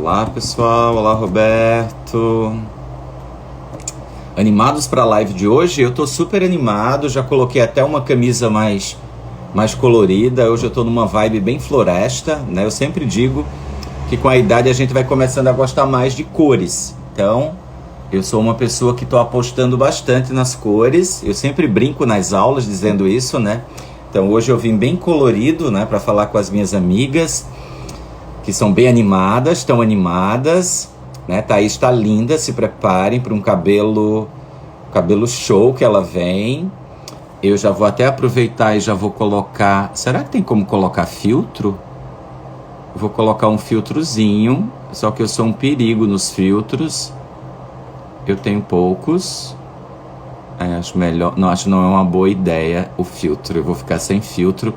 Olá, pessoal. Olá, Roberto. Animados para a live de hoje? Eu tô super animado, já coloquei até uma camisa mais colorida. Hoje eu tô numa vibe bem floresta, né? Eu sempre digo que com a idade a gente vai começando a gostar mais de cores. Então, eu sou uma pessoa que tô apostando bastante nas cores. Eu sempre brinco nas aulas dizendo isso, né? Então, hoje eu vim bem colorido, né, para falar com as minhas amigas, que são bem animadas, estão animadas, né? Thaís está linda, se preparem para um cabelo show que ela vem. Eu já vou até aproveitar e já vou colocar... Será que tem como colocar filtro? Eu vou colocar um filtrozinho, só que eu sou um perigo nos filtros. Eu tenho poucos. Acho melhor... Não, acho que não é uma boa ideia o filtro. Eu vou ficar sem filtro,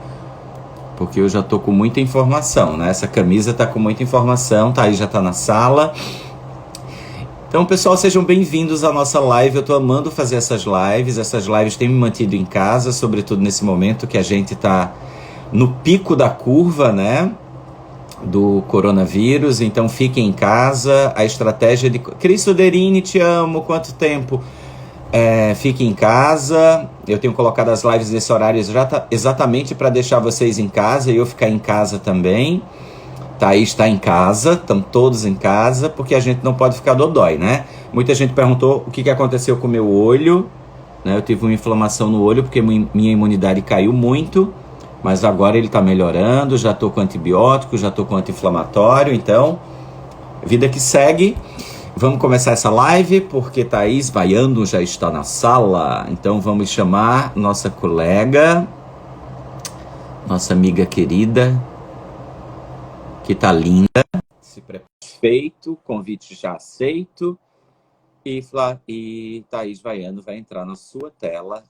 porque eu já tô com muita informação, né? Essa camisa tá com muita informação, Thaís já tá na sala. Então, pessoal, sejam bem-vindos à nossa live. Eu tô amando fazer essas lives. Essas lives têm me mantido em casa, sobretudo nesse momento que a gente tá no pico da curva, né? Do coronavírus. Então, fiquem em casa. A estratégia de... Cris Soderini, te amo. Quanto tempo? Fique em casa. Eu tenho colocado as lives nesse horário exatamente para deixar vocês em casa e eu ficar em casa também. Thaís está em casa, estão todos em casa, porque a gente não pode ficar dodói, né? Muita gente perguntou o que aconteceu com o meu olho, né? Eu tive uma inflamação no olho porque minha imunidade caiu muito, mas agora ele está melhorando, já estou com antibiótico, já estou com anti-inflamatório, então, vida que segue. Vamos começar essa live porque Thaís Baiano já está na sala. Então vamos chamar nossa colega, nossa amiga querida, que tá linda. Se prepara. Feito, convite já aceito. E Thaís Baiano vai entrar na sua tela.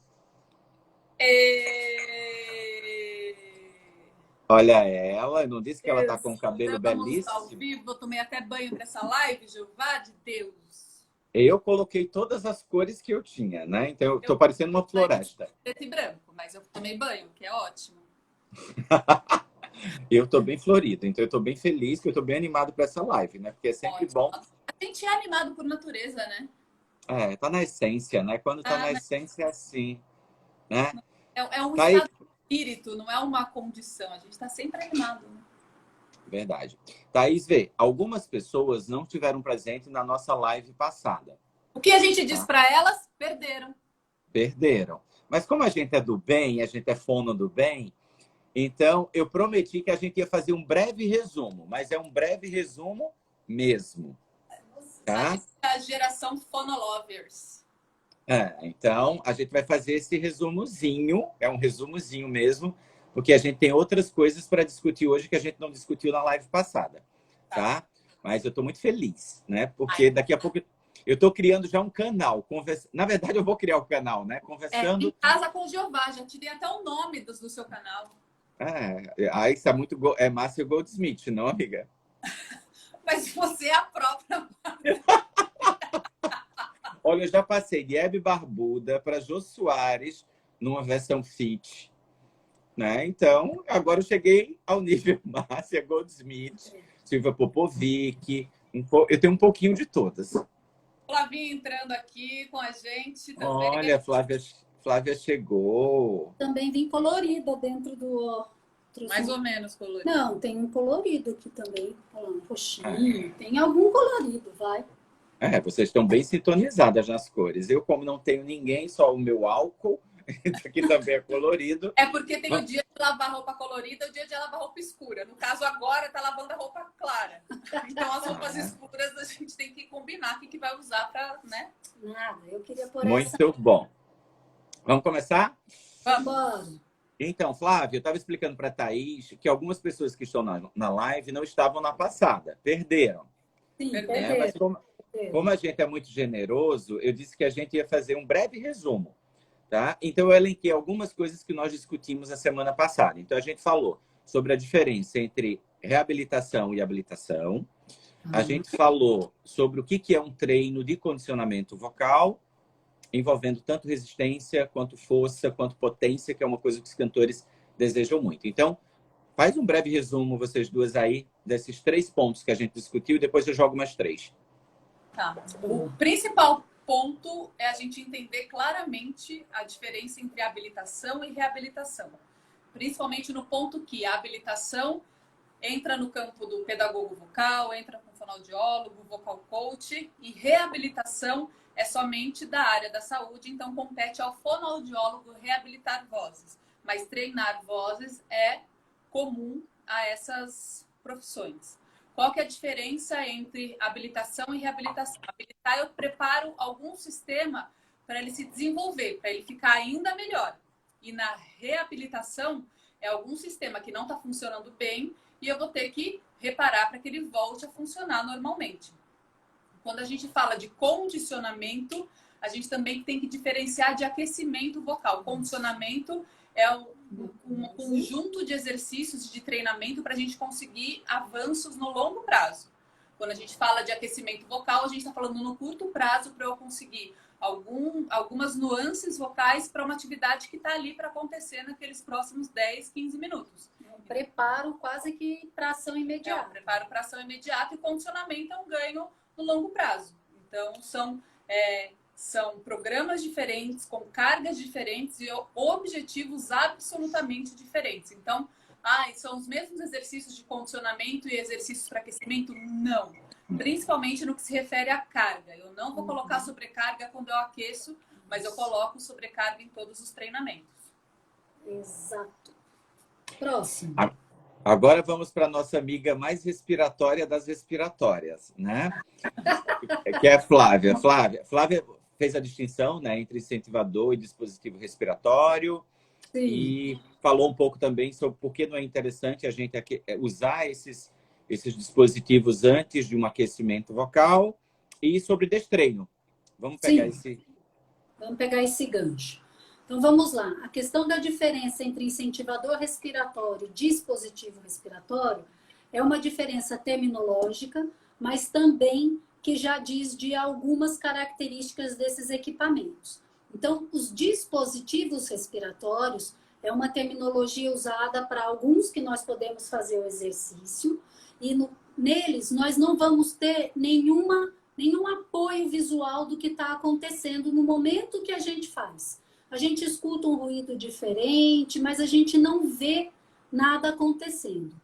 Olha ela, eu não disse que ela tá com o cabelo belíssimo. Ao vivo, eu tomei até banho para essa live, Jeová de Deus. Eu coloquei todas as cores que eu tinha, né? Então eu tô parecendo uma floresta. Preto e branco, mas eu tomei banho, que é ótimo. Eu tô bem florido, então eu tô bem feliz, que eu tô bem animado para essa live, né? Porque é sempre ótimo. bom. A gente é animado por natureza, né? Tá na essência, né? Quando tá na essência é assim, né? É um Tá estado de espírito, não é uma condição. A gente tá sempre animado, né? Verdade. Thaís, vê, algumas pessoas não estiveram presentes na nossa live passada. O que a gente diz para elas? Perderam. Perderam. Mas como a gente é do bem, a gente é fono do bem, então eu prometi que a gente ia fazer um breve resumo, mas é um breve resumo mesmo. Tá? A gente é a geração fonolovers. Então a gente vai fazer esse resumozinho, é um resumozinho mesmo, porque a gente tem outras coisas para discutir hoje que a gente não discutiu na live passada, tá? Mas eu estou muito feliz, né? Porque daqui a pouco eu estou criando já um canal. Na verdade, eu vou criar o canal, né? Conversando. Em casa com o Jeová, já te dei até o nome do seu canal. Isso é muito... É Márcia Goldsmith, não, amiga? Mas você é a própria. Olha, eu já passei de Hebe Barbuda para Jô Soares numa versão fit, né? Então, agora eu cheguei ao nível Márcia Goldsmith, Silvia Popovic. Eu tenho um pouquinho de todas. Flavinha entrando aqui com a gente também. Olha, Flávia chegou. Também vem colorida dentro do... Mais ou menos colorido. Não, tem um colorido aqui também. Um roxinho. Tem algum colorido, vai. Vocês estão bem sintonizadas nas cores. Eu, como não tenho ninguém, só o meu álcool, que também é colorido. É porque tem o dia de lavar roupa colorida e o dia de lavar roupa escura. No caso, agora tá lavando a roupa clara. Então, as roupas escuras a gente tem que combinar o que vai usar para, né? Nada, eu queria pôr Muito bom. Vamos começar? Vamos. Então, Flávia, eu estava explicando para a Thaís que algumas pessoas que estão na live não estavam na passada. Perderam. Sim, perderam. Mas como a gente é muito generoso, eu disse que a gente ia fazer um breve resumo. Tá? Então, eu elenquei algumas coisas que nós discutimos na semana passada. Então, a gente falou sobre a diferença entre reabilitação e habilitação. A gente falou sobre o que é um treino de condicionamento vocal, envolvendo tanto resistência, quanto força, quanto potência, que é uma coisa que os cantores desejam muito. Então, Faz um breve resumo, vocês duas aí, desses 3 pontos que a gente discutiu, e depois eu jogo mais 3. Tá. O principal ponto é a gente entender claramente a diferença entre habilitação e reabilitação. Principalmente no ponto que a habilitação entra no campo do pedagogo vocal, entra com fonoaudiólogo, vocal coach, e reabilitação é somente da área da saúde, então compete ao fonoaudiólogo reabilitar vozes. Mas treinar vozes é comum a essas profissões. Qual que é a diferença entre habilitação e reabilitação? Habilitar, eu preparo algum sistema para ele se desenvolver, para ele ficar ainda melhor. E na reabilitação, é algum sistema que não está funcionando bem e eu vou ter que reparar para que ele volte a funcionar normalmente. Quando a gente fala de condicionamento, a gente também tem que diferenciar de aquecimento vocal. Condicionamento é um conjunto de exercícios e de treinamento para a gente conseguir avanços no longo prazo. Quando a gente fala de aquecimento vocal, a gente está falando no curto prazo para eu conseguir algumas nuances vocais para uma atividade que está ali para acontecer naqueles próximos 10, 15 minutos. Um preparo quase que para ação imediata. Preparo para ação imediata e condicionamento é um ganho no longo prazo. Então, são programas diferentes, com cargas diferentes e objetivos absolutamente diferentes. Então, são os mesmos exercícios de condicionamento e exercícios para aquecimento? Não. Principalmente no que se refere à carga. Eu não vou colocar sobrecarga quando eu aqueço, mas eu coloco sobrecarga em todos os treinamentos. Exato. Próximo. Agora vamos para a nossa amiga mais respiratória das respiratórias, né? Que é a Flávia. Flávia fez a distinção, né, entre incentivador e dispositivo respiratório. Sim. E falou um pouco também sobre por que não é interessante a gente usar esses dispositivos antes de um aquecimento vocal e sobre destreino. Vamos pegar esse gancho. Então, vamos lá. A questão da diferença entre incentivador respiratório e dispositivo respiratório é uma diferença terminológica, mas também que já diz de algumas características desses equipamentos. Então, os dispositivos respiratórios é uma terminologia usada para alguns que nós podemos fazer o exercício e neles nós não vamos ter nenhum apoio visual do que está acontecendo no momento que a gente faz. A gente escuta um ruído diferente, mas a gente não vê nada acontecendo.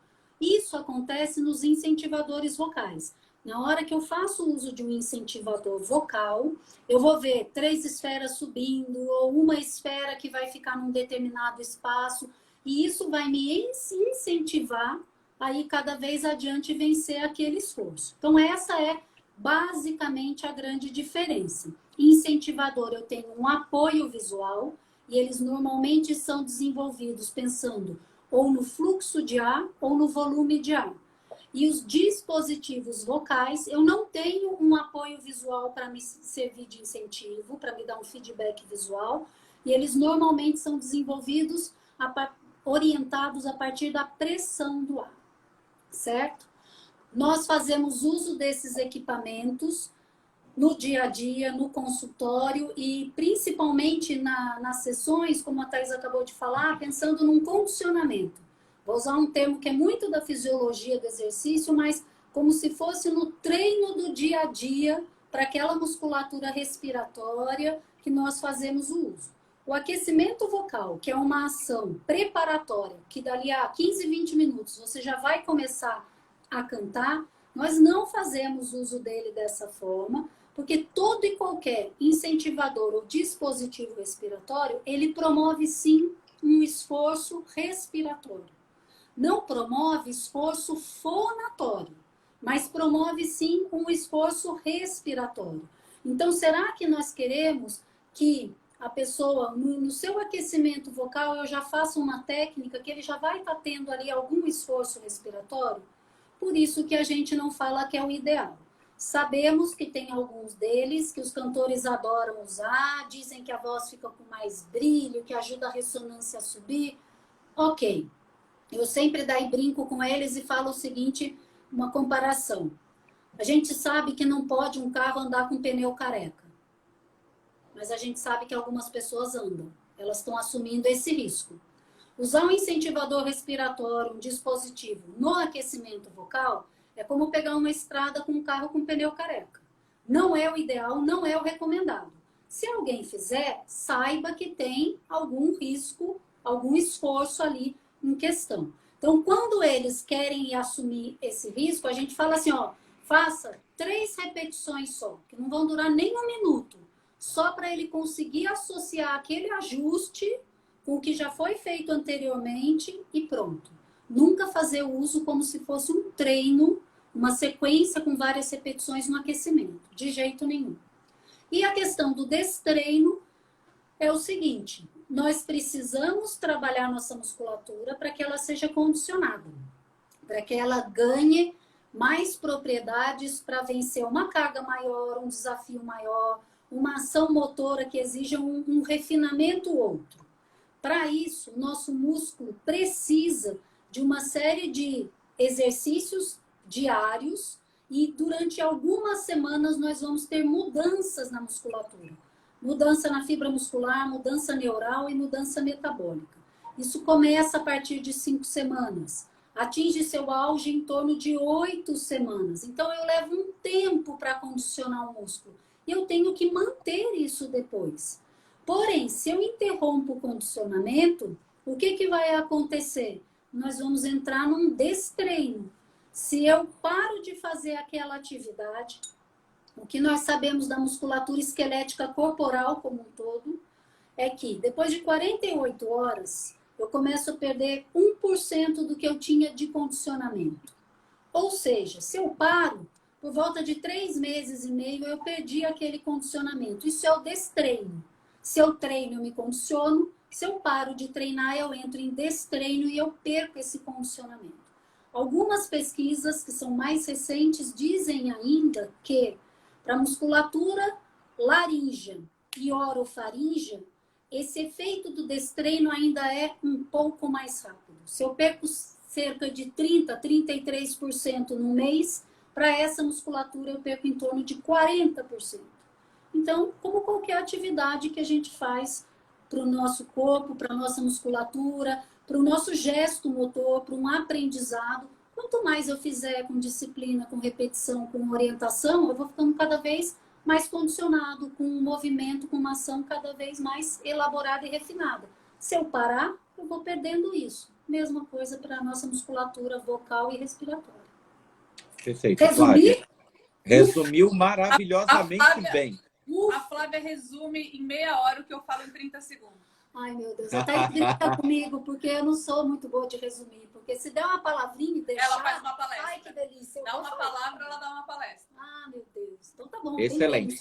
Isso acontece nos incentivadores vocais. Na hora que eu faço uso de um incentivador vocal, eu vou ver 3 esferas subindo ou uma esfera que vai ficar num determinado espaço e isso vai me incentivar a ir cada vez adiante e vencer aquele esforço. Então, essa é basicamente a grande diferença. Incentivador, eu tenho um apoio visual e eles normalmente são desenvolvidos pensando ou no fluxo de ar ou no volume de ar. E os dispositivos vocais, eu não tenho um apoio visual para me servir de incentivo, para me dar um feedback visual, e eles normalmente são desenvolvidos orientados a partir da pressão do ar, certo? Nós fazemos uso desses equipamentos no dia a dia, no consultório e principalmente nas sessões, como a Thais acabou de falar, pensando num condicionamento. Vou usar um termo que é muito da fisiologia do exercício, mas como se fosse no treino do dia a dia para aquela musculatura respiratória que nós fazemos o uso. O aquecimento vocal, que é uma ação preparatória, que dali a 15, 20 minutos você já vai começar a cantar, nós não fazemos uso dele dessa forma, porque todo e qualquer incentivador ou dispositivo respiratório, ele promove sim um esforço respiratório. Não promove esforço fonatório, mas promove sim um esforço respiratório. Então, será que nós queremos que a pessoa, no seu aquecimento vocal, eu já faça uma técnica que ele já vai estar tendo ali algum esforço respiratório? Por isso que a gente não fala que é o ideal. Sabemos que tem alguns deles que os cantores adoram usar, dizem que a voz fica com mais brilho, que ajuda a ressonância a subir. Ok. Eu sempre daí brinco com eles e falo o seguinte, uma comparação. A gente sabe que não pode um carro andar com pneu careca. Mas a gente sabe que algumas pessoas andam. Elas estão assumindo esse risco. Usar um incentivador respiratório, um dispositivo no aquecimento vocal, é como pegar uma estrada com um carro com pneu careca. Não é o ideal, não é o recomendado. Se alguém fizer, saiba que tem algum risco, algum esforço ali em questão. Então, quando eles querem assumir esse risco, a gente fala assim, ó, faça 3 repetições só, que não vão durar nem 1 minuto, só para ele conseguir associar aquele ajuste com o que já foi feito anteriormente e pronto. Nunca fazer o uso como se fosse um treino, uma sequência com várias repetições no aquecimento, de jeito nenhum. E a questão do destreino é o seguinte, nós precisamos trabalhar nossa musculatura para que ela seja condicionada, para que ela ganhe mais propriedades para vencer uma carga maior, um desafio maior, uma ação motora que exija um refinamento outro. Para isso, o nosso músculo precisa de uma série de exercícios diários e durante algumas semanas nós vamos ter mudanças na musculatura. Mudança na fibra muscular, mudança neural e mudança metabólica. Isso começa a partir de 5 semanas. Atinge seu auge em torno de 8 semanas. Então, eu levo um tempo para condicionar o músculo. E eu tenho que manter isso depois. Porém, se eu interrompo o condicionamento, o que vai acontecer? Nós vamos entrar num destreino. Se eu paro de fazer aquela atividade, o que nós sabemos da musculatura esquelética corporal como um todo, é que depois de 48 horas, eu começo a perder 1% do que eu tinha de condicionamento. Ou seja, se eu paro, por volta de 3 meses e meio, eu perdi aquele condicionamento. Isso é o destreino. Se eu treino, eu me condiciono. Se eu paro de treinar, eu entro em destreino e eu perco esse condicionamento. Algumas pesquisas que são mais recentes dizem ainda que para a musculatura laríngea e orofaríngea, esse efeito do destreino ainda é um pouco mais rápido. Se eu perco cerca de 30%, 33% no mês, para essa musculatura eu perco em torno de 40%. Então, como qualquer atividade que a gente faz para o nosso corpo, para a nossa musculatura, para o nosso gesto motor, para um aprendizado, quanto mais eu fizer com disciplina, com repetição, com orientação, eu vou ficando cada vez mais condicionado, com um movimento, com uma ação cada vez mais elaborada e refinada. Se eu parar, eu vou perdendo isso. Mesma coisa para a nossa musculatura vocal e respiratória. Perfeito. Resumir? Flávia. Resumiu maravilhosamente bem. A Flávia resume em meia hora o que eu falo em 30 segundos. Ai, meu Deus, até brinca comigo, porque eu não sou muito boa de resumir. Porque se der uma palavrinha e deixar... Ela faz uma palestra. Ai, que delícia. Dá uma palavra, ela dá uma palestra. Ah, meu Deus. Então tá bom. Excelente.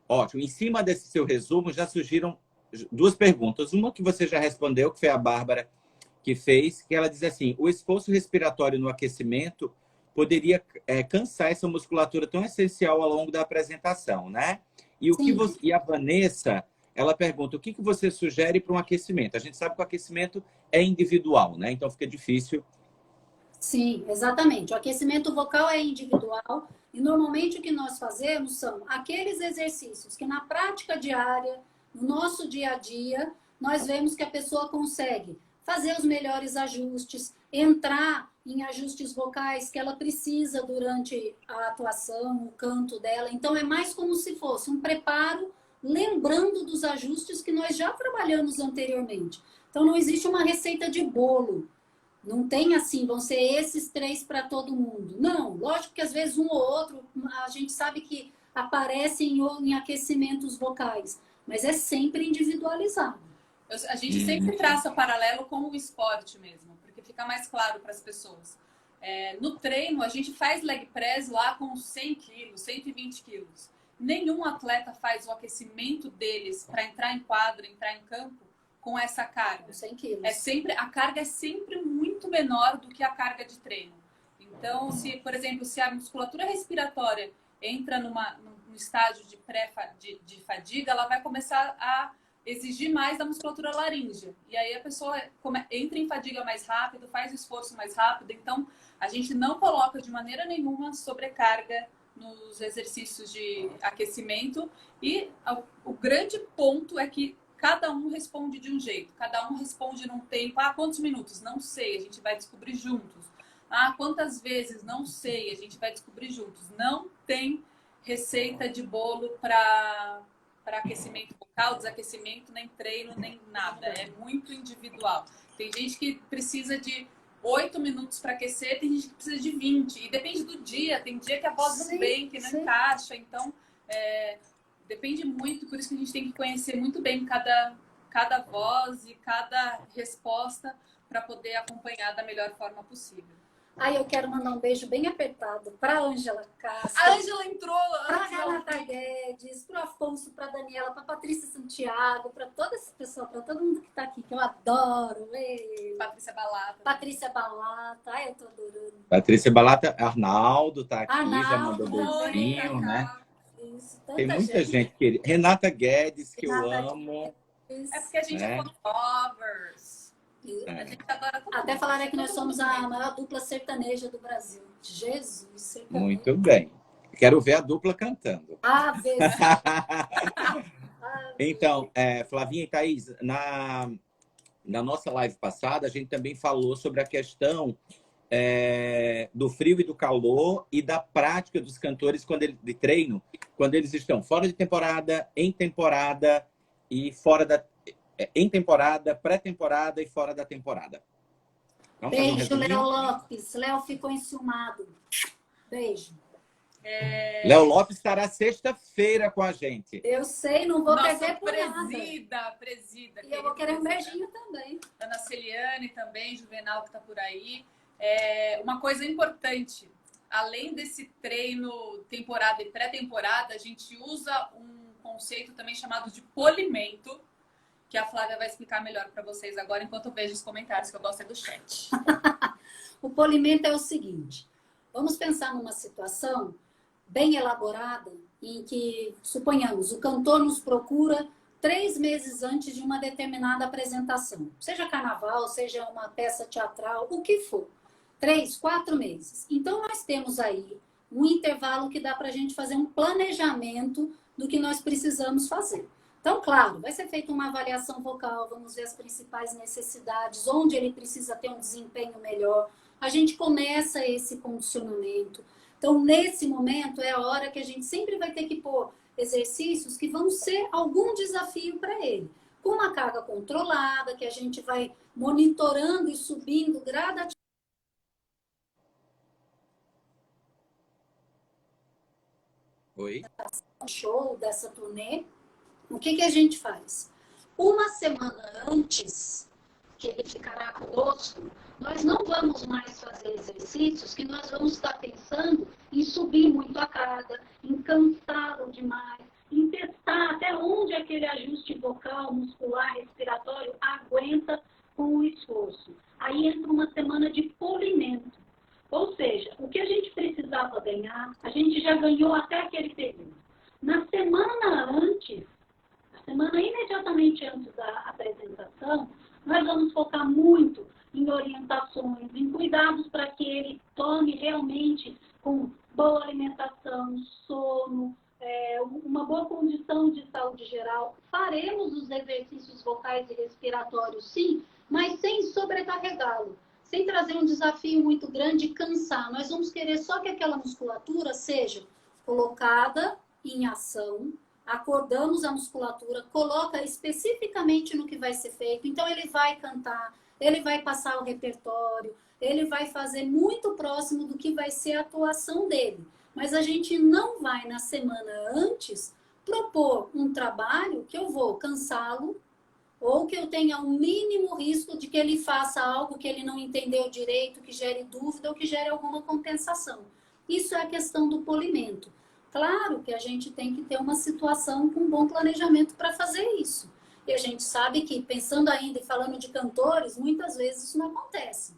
Ótimo. Em cima desse seu resumo, já surgiram 2 perguntas. Uma que você já respondeu, que foi a Bárbara que fez, que ela diz assim, o esforço respiratório no aquecimento poderia cansar essa musculatura tão essencial ao longo da apresentação, né? E, e a Vanessa, ela pergunta, o que você sugere para um aquecimento? A gente sabe que o aquecimento é individual, né? Então fica difícil. Sim, exatamente. O aquecimento vocal é individual e normalmente o que nós fazemos são aqueles exercícios que na prática diária, no nosso dia a dia, nós vemos que a pessoa consegue fazer os melhores ajustes, entrar em ajustes vocais que ela precisa durante a atuação, o canto dela. Então, é mais como se fosse um preparo, lembrando dos ajustes que nós já trabalhamos anteriormente. Então, não existe uma receita de bolo. Não tem assim, vão ser esses 3 para todo mundo. Não, lógico que às vezes um ou outro, a gente sabe que aparece em aquecimentos vocais, mas é sempre individualizado. A gente sempre traça paralelo com o esporte mesmo, porque fica mais claro para as pessoas. No treino, a gente faz leg press lá com 100 quilos, 120 quilos. Nenhum atleta faz o aquecimento deles para entrar em quadro, entrar em campo com essa carga. 100 quilos. A carga é sempre muito menor do que a carga de treino. Então, por exemplo, se a musculatura respiratória entra num estágio de fadiga, ela vai começar a exigir mais da musculatura laríngea. E aí a pessoa entra em fadiga mais rápido, faz o esforço mais rápido. Então, a gente não coloca de maneira nenhuma sobrecarga nos exercícios de aquecimento. E o grande ponto é que cada um responde de um jeito, cada um responde num tempo. Ah, quantos minutos? Não sei, a gente vai descobrir juntos. Ah, quantas vezes? Não sei, a gente vai descobrir juntos. Não tem receita de bolo para aquecimento vocal, desaquecimento, nem treino, nem nada. É muito individual. Tem gente que precisa de 8 minutos para aquecer, tem gente que precisa de 20. E depende do dia. Tem dia que a voz não vem, que não encaixa. Então, depende muito. Por isso que a gente tem que conhecer muito bem cada voz e cada resposta para poder acompanhar da melhor forma possível. Aí eu quero mandar um beijo bem apertado para a Ângela Castro. A Ângela entrou. Para a Renata Guedes, para o Afonso, para a Daniela, para a Patrícia Santiago, para todo esse pessoal, para todo mundo que está aqui, que eu adoro. Patrícia Balata. Patrícia Balata, ai, eu tô adorando. Patrícia Balata, Arnaldo tá aqui, Arnaldo, já mandou beijinho, né? Isso, Tem muita gente querida. Renata Guedes, que Renata eu amo. Guedes. É porque a gente é lovers. A gente adora todo Até mundo. falaram que nós somos a maior dupla sertaneja do Brasil. Jesus, sertanejo. Muito bem. Quero ver a dupla cantando. ABC. Então, Flavinha e Thaís, na nossa live passada, a gente também falou sobre a questão do frio e do calor e da prática dos cantores de treino, quando eles estão fora de temporada, em temporada e em temporada, pré-temporada e fora da temporada. Vamos fazer um Beijo, resuminho? Léo Lopes. Léo ficou enciumado. Beijo. Léo Lopes estará sexta-feira com a gente. Eu sei, não vou Nossa, perder por nada. presida. E eu vou querer um beijinho também. Ana Celiane também, Juvenal que está por aí. Uma coisa importante, além desse treino temporada e pré-temporada, a gente usa um conceito também chamado de polimento, que a Flávia vai explicar melhor para vocês agora, enquanto eu vejo os comentários, que eu gosto do chat. O polimento é o seguinte, vamos pensar numa situação bem elaborada em que, suponhamos, o cantor nos procura 3 meses antes de uma determinada apresentação. Seja carnaval, seja uma peça teatral, o que for. 3, 4 meses. Então, nós temos aí um intervalo que dá para a gente fazer um planejamento do que nós precisamos fazer. Então, claro, vai ser feita uma avaliação vocal, vamos ver as principais necessidades, onde ele precisa ter um desempenho melhor. A gente começa esse condicionamento. Então, nesse momento, é a hora que a gente sempre vai ter que pôr exercícios que vão ser algum desafio para ele. Com uma carga controlada, que a gente vai monitorando e subindo gradativamente. Oi? Show dessa turnê. O que a gente faz? Uma semana antes que ele ficará conosco, nós não vamos mais fazer exercícios que nós vamos estar pensando em subir muito a carga, em cansá-lo demais, em testar até onde aquele ajuste vocal, muscular, respiratório aguenta com o esforço. Aí entra uma semana de polimento. Ou seja, o que a gente precisava ganhar, a gente já ganhou até aquele período. Na semana antes, semana imediatamente antes da apresentação, nós vamos focar muito em orientações, em cuidados para que ele tome realmente com boa alimentação, sono, uma boa condição de saúde geral. Faremos os exercícios vocais e respiratórios, sim, mas sem sobrecarregá-lo, sem trazer um desafio muito grande e cansar. Nós vamos querer só que aquela musculatura seja colocada em ação, acordamos a musculatura, coloca especificamente no que vai ser feito. Então, ele vai cantar, ele vai passar o repertório, ele vai fazer muito próximo do que vai ser a atuação dele. Mas a gente não vai, na semana antes, propor um trabalho que eu vou cansá-lo ou que eu tenha um mínimo risco de que ele faça algo que ele não entendeu direito, que gere dúvida ou que gere alguma compensação. Isso é a questão do polimento. Claro que a gente tem que ter uma situação com um bom planejamento para fazer isso. E a gente sabe que, pensando ainda e falando de cantores, muitas vezes isso não acontece.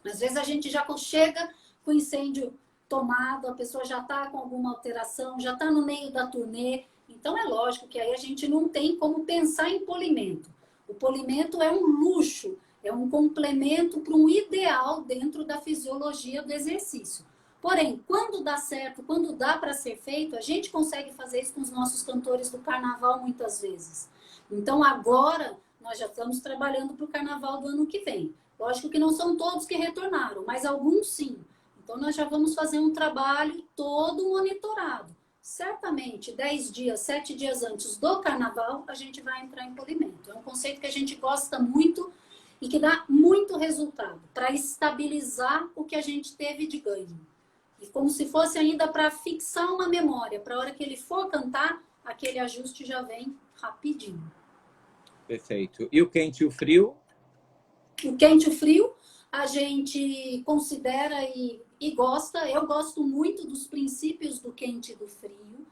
Às vezes a gente já chega com o incêndio tomado, a pessoa já está com alguma alteração, já está no meio da turnê. Então é lógico que aí a gente não tem como pensar em polimento. O polimento é um luxo, é um complemento para um ideal dentro da fisiologia do exercício. Porém, quando dá certo, quando dá para ser feito, a gente consegue fazer isso com os nossos cantores do carnaval muitas vezes. Então, agora, nós já estamos trabalhando para o carnaval do ano que vem. Lógico que não são todos que retornaram, mas alguns sim. Então, nós já vamos fazer um trabalho todo monitorado. Certamente, 10 dias, 7 dias antes do carnaval, a gente vai entrar em polimento. É um conceito que a gente gosta muito e que dá muito resultado para estabilizar o que a gente teve de ganho. E como se fosse ainda para fixar uma memória, para a hora que ele for cantar, aquele ajuste já vem rapidinho. Perfeito. E o quente e o frio? O quente e o frio, a gente considera e gosta. Eu gosto muito dos princípios do quente e do frio.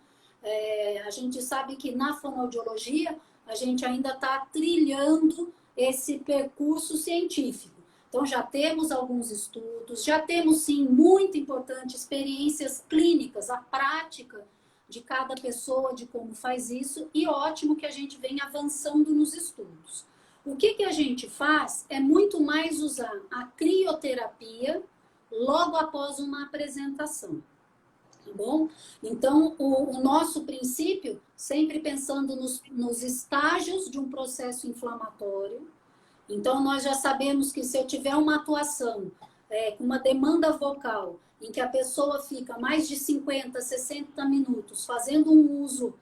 A gente sabe que na fonoaudiologia, a gente ainda está trilhando esse percurso científico. Então, já temos alguns estudos, já temos, sim, muito importante, experiências clínicas, a prática de cada pessoa, de como faz isso, e ótimo que a gente venha avançando nos estudos. O que a gente faz é muito mais usar a crioterapia logo após uma apresentação, tá bom? Então, o nosso princípio, sempre pensando nos estágios de um processo inflamatório. Então, nós já sabemos que se eu tiver uma atuação com uma demanda vocal, em que a pessoa fica mais de 50, 60 minutos fazendo um uso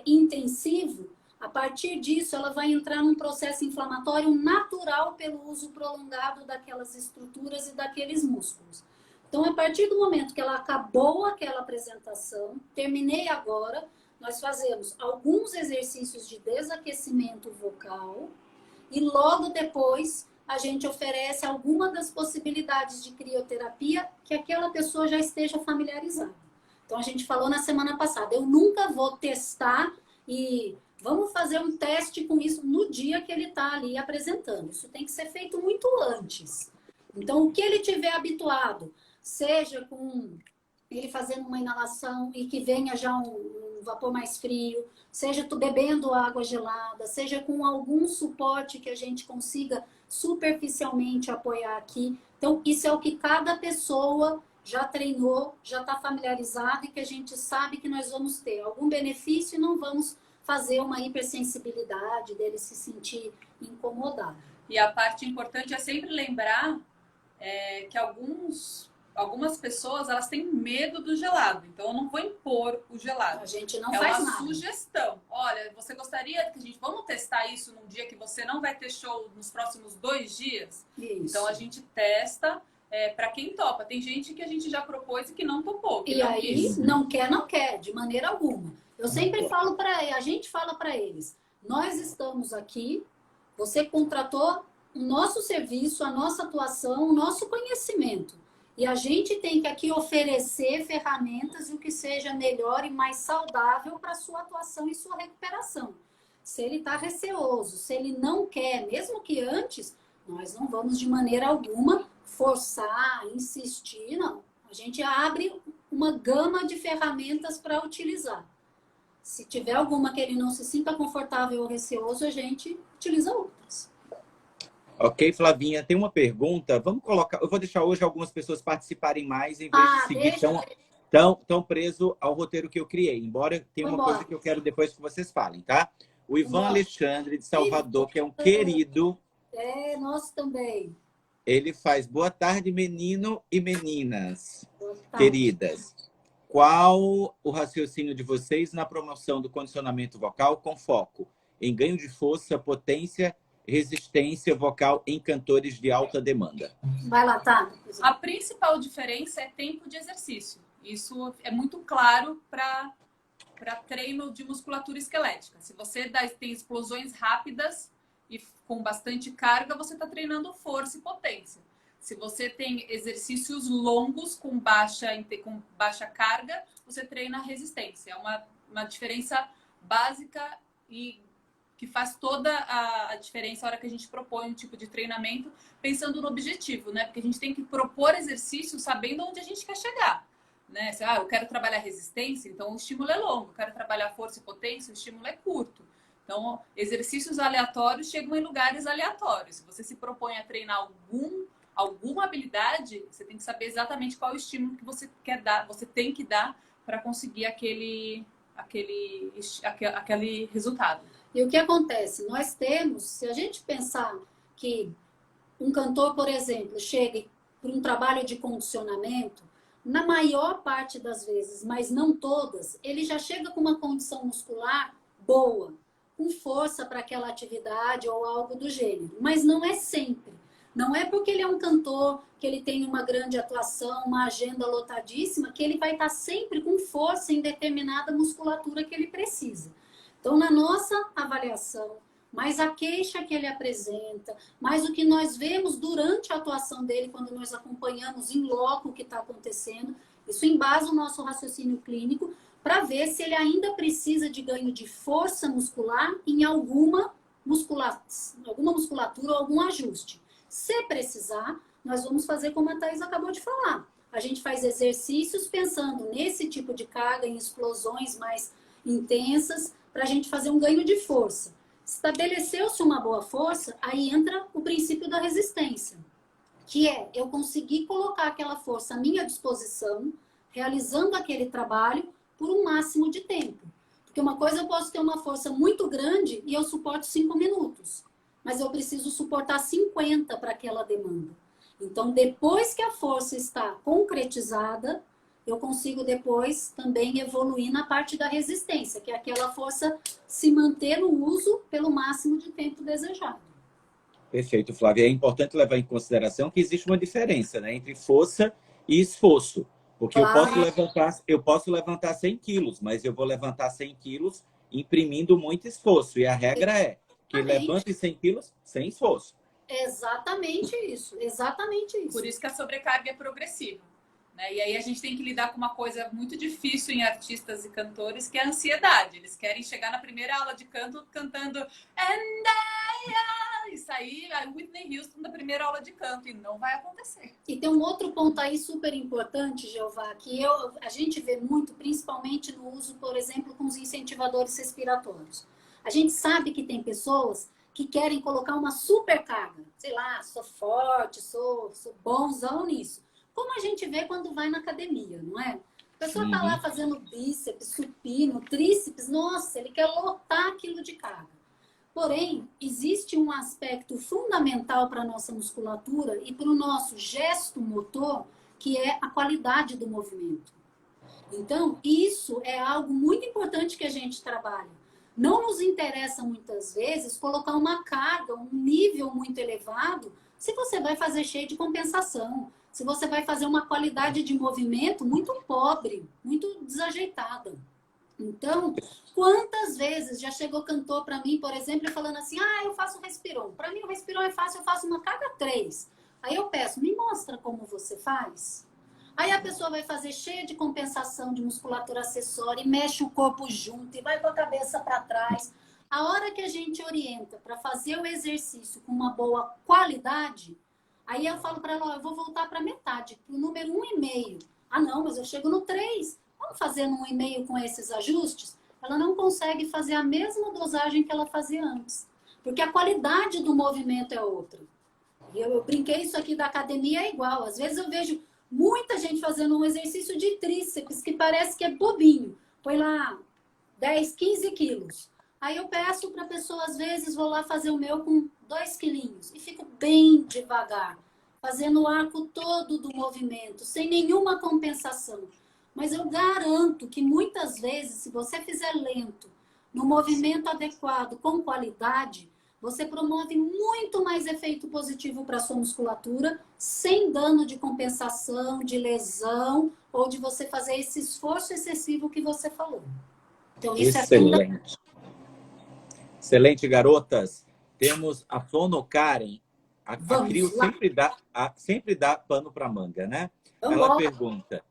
intensivo, a partir disso ela vai entrar num processo inflamatório natural pelo uso prolongado daquelas estruturas e daqueles músculos. Então, a partir do momento que ela acabou aquela apresentação, terminei agora, nós fazemos alguns exercícios de desaquecimento vocal, e logo depois a gente oferece alguma das possibilidades de crioterapia que aquela pessoa já esteja familiarizada. Então, a gente falou na semana passada, eu nunca vou testar e vamos fazer um teste com isso no dia que ele está ali apresentando. Isso tem que ser feito muito antes. Então, o que ele tiver habituado, seja com ele fazendo uma inalação e que venha já um vapor mais frio, seja tu bebendo água gelada, seja com algum suporte que a gente consiga superficialmente apoiar aqui. Então, isso é o que cada pessoa já treinou, já está familiarizado e que a gente sabe que nós vamos ter algum benefício e não vamos fazer uma hipersensibilidade dele se sentir incomodado. E a parte importante é sempre lembrar que algumas pessoas elas têm medo do gelado, então eu não vou impor o gelado. A gente não faz nada. É uma sugestão. Olha, você gostaria que a gente vamos testar isso num dia que você não vai ter show nos próximos 2 dias? Isso. Então a gente testa para quem topa. Tem gente que a gente já propôs e que não topou. E aí não quer, de maneira alguma. Eu sempre falo a gente fala para eles, nós estamos aqui, você contratou o nosso serviço, a nossa atuação, o nosso conhecimento. E a gente tem que aqui oferecer ferramentas e o que seja melhor e mais saudável para a sua atuação e sua recuperação. Se ele está receoso, se ele não quer, mesmo que antes, nós não vamos de maneira alguma forçar, insistir, não. A gente abre uma gama de ferramentas para utilizar. Se tiver alguma que ele não se sinta confortável ou receoso, a gente utiliza outras. Ok, Flavinha, tem uma pergunta. Vamos colocar. Eu vou deixar hoje algumas pessoas participarem mais em vez de seguir tão preso ao roteiro que eu criei. Embora tenha uma coisa que eu quero depois que vocês falem, tá? O Ivan Alexandre de Salvador, que é um querido. Nós também. Ele faz boa tarde, menino e meninas queridas. Qual o raciocínio de vocês na promoção do condicionamento vocal com foco em ganho de força, potência, resistência vocal em cantores de alta demanda? Vai lá, tá. A principal diferença é tempo de exercício. Isso é muito claro para treino de musculatura esquelética. Se você tem explosões rápidas e com bastante carga, você está treinando força e potência. Se você tem exercícios longos com baixa carga, você treina resistência. É uma diferença básica e que faz toda a diferença na hora que a gente propõe um tipo de treinamento, pensando no objetivo, né? Porque a gente tem que propor exercício sabendo onde a gente quer chegar, né? Eu quero trabalhar resistência, então o estímulo é longo. Eu quero trabalhar força e potência, o estímulo é curto. Então, exercícios aleatórios chegam em lugares aleatórios. Se você se propõe a treinar alguma habilidade, você tem que saber exatamente qual é o estímulo que você quer dar, você tem que dar para conseguir aquele resultado. E o que acontece? Nós temos, se a gente pensar que um cantor, por exemplo, chega para um trabalho de condicionamento, na maior parte das vezes, mas não todas, ele já chega com uma condição muscular boa, com força para aquela atividade ou algo do gênero. Mas não é sempre. Não é porque ele é um cantor, que ele tem uma grande atuação, uma agenda lotadíssima, que ele vai estar sempre com força em determinada musculatura que ele precisa. Então, na nossa avaliação, mais a queixa que ele apresenta, mais o que nós vemos durante a atuação dele, quando nós acompanhamos em loco o que está acontecendo, isso embasa o nosso raciocínio clínico para ver se ele ainda precisa de ganho de força muscular em alguma musculatura ou algum ajuste. Se precisar, nós vamos fazer como a Thaís acabou de falar. A gente faz exercícios pensando nesse tipo de carga, em explosões mais intensas, para a gente fazer um ganho de força. Estabeleceu-se uma boa força, aí entra o princípio da resistência, que é eu conseguir colocar aquela força à minha disposição, realizando aquele trabalho por um máximo de tempo. Porque uma coisa eu posso ter uma força muito grande e eu suporto 5 minutos, mas eu preciso suportar 50 para aquela demanda. Então, depois que a força está concretizada, eu consigo depois também evoluir na parte da resistência, que é aquela força se manter no uso pelo máximo de tempo desejado. Perfeito, Flávia. É importante levar em consideração que existe uma diferença, né, entre força e esforço. Porque Claro. eu posso levantar 100 quilos, mas eu vou levantar 100 quilos imprimindo muito esforço. E a regra é que levante 100 quilos sem esforço. Exatamente isso, exatamente isso. Por isso que a sobrecarga é progressiva. E aí a gente tem que lidar com uma coisa muito difícil em artistas e cantores, que é a ansiedade. Eles querem chegar na primeira aula de canto cantando e sair a Whitney Houston da primeira aula de canto, e não vai acontecer. E tem um outro ponto aí super importante, Jeová, que a gente vê muito, principalmente no uso, por exemplo, com os incentivadores respiratórios. A gente sabe que tem pessoas que querem colocar uma super carga. Sei lá, sou forte, sou bonzão nisso. Como a gente vê quando vai na academia, não é? A pessoa está lá fazendo bíceps, supino, tríceps, nossa, ele quer lotar aquilo de carga. Porém, existe um aspecto fundamental para a nossa musculatura e para o nosso gesto motor, que é a qualidade do movimento. Então, isso é algo muito importante que a gente trabalha. Não nos interessa muitas vezes colocar uma carga, um nível muito elevado, se você vai fazer cheio de compensação, se você vai fazer uma qualidade de movimento muito pobre, muito desajeitada. Então, quantas vezes já chegou cantor para mim, por exemplo, falando assim, eu faço respiron. Para mim o respiron é fácil, eu faço uma carga 3. Aí eu peço, me mostra como você faz. Aí a pessoa vai fazer cheia de compensação de musculatura acessória e mexe o corpo junto e vai com a cabeça para trás. A hora que a gente orienta para fazer o exercício com uma boa qualidade, aí eu falo para ela, eu vou voltar para metade, para o número 1,5. Não, mas eu chego no 3. Vamos fazer no 1,5 com esses ajustes? Ela não consegue fazer a mesma dosagem que ela fazia antes. Porque a qualidade do movimento é outra. E eu brinquei isso aqui da academia, é igual. Às vezes eu vejo muita gente fazendo um exercício de tríceps que parece que é bobinho. Põe lá 10, 15 quilos. Aí eu peço para a pessoa, às vezes, vou lá fazer o meu com 2 quilinhos. E fico bem devagar, fazendo o arco todo do movimento, sem nenhuma compensação. Mas eu garanto que muitas vezes, se você fizer lento, no movimento adequado, com qualidade, você promove muito mais efeito positivo para a sua musculatura, sem dano de compensação, de lesão, ou de você fazer esse esforço excessivo que você falou. Então, isso excelente. Excelente, garotas. Temos a Fono Karen. A Crio sempre dá pano para manga, né? Ela pergunta...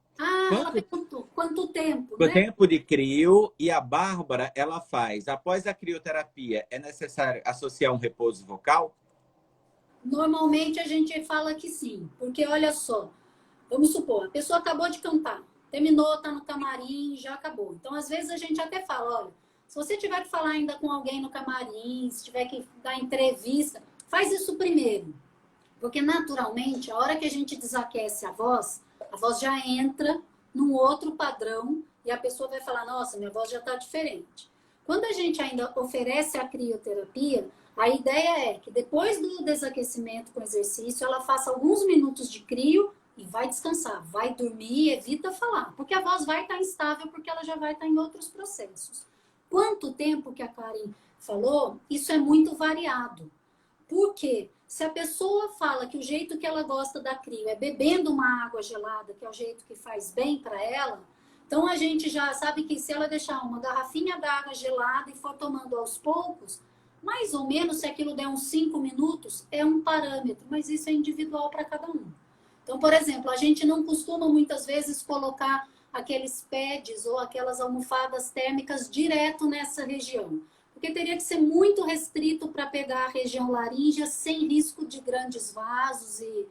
ela perguntou quanto tempo, né? Tempo de crio. E a Bárbara, ela faz. Após a crioterapia, é necessário associar um repouso vocal? Normalmente a gente fala que sim. Porque, olha só, vamos supor, a pessoa acabou de cantar, terminou, tá no camarim, já acabou. Então, às vezes, a gente até fala, olha, se você tiver que falar ainda com alguém no camarim, se tiver que dar entrevista, faz isso primeiro. Porque, naturalmente, a hora que a gente desaquece a voz já entra num outro padrão e a pessoa vai falar, nossa, minha voz já está diferente. Quando a gente ainda oferece a crioterapia, a ideia é que depois do desaquecimento com exercício, ela faça alguns minutos de crio e vai descansar, vai dormir, evita falar, porque a voz vai estar instável, porque ela já vai estar em outros processos. Quanto tempo que a Karen falou, isso é muito variado. Por quê? Se a pessoa fala que o jeito que ela gosta da crio é bebendo uma água gelada, que é o jeito que faz bem para ela, então a gente já sabe que se ela deixar uma garrafinha d'água gelada e for tomando aos poucos, mais ou menos, se aquilo der uns 5 minutos, é um parâmetro, mas isso é individual para cada um. Então, por exemplo, a gente não costuma muitas vezes colocar aqueles pads ou aquelas almofadas térmicas direto nessa região, porque teria que ser muito restrito para pegar a região laríngea sem risco de grandes vasos e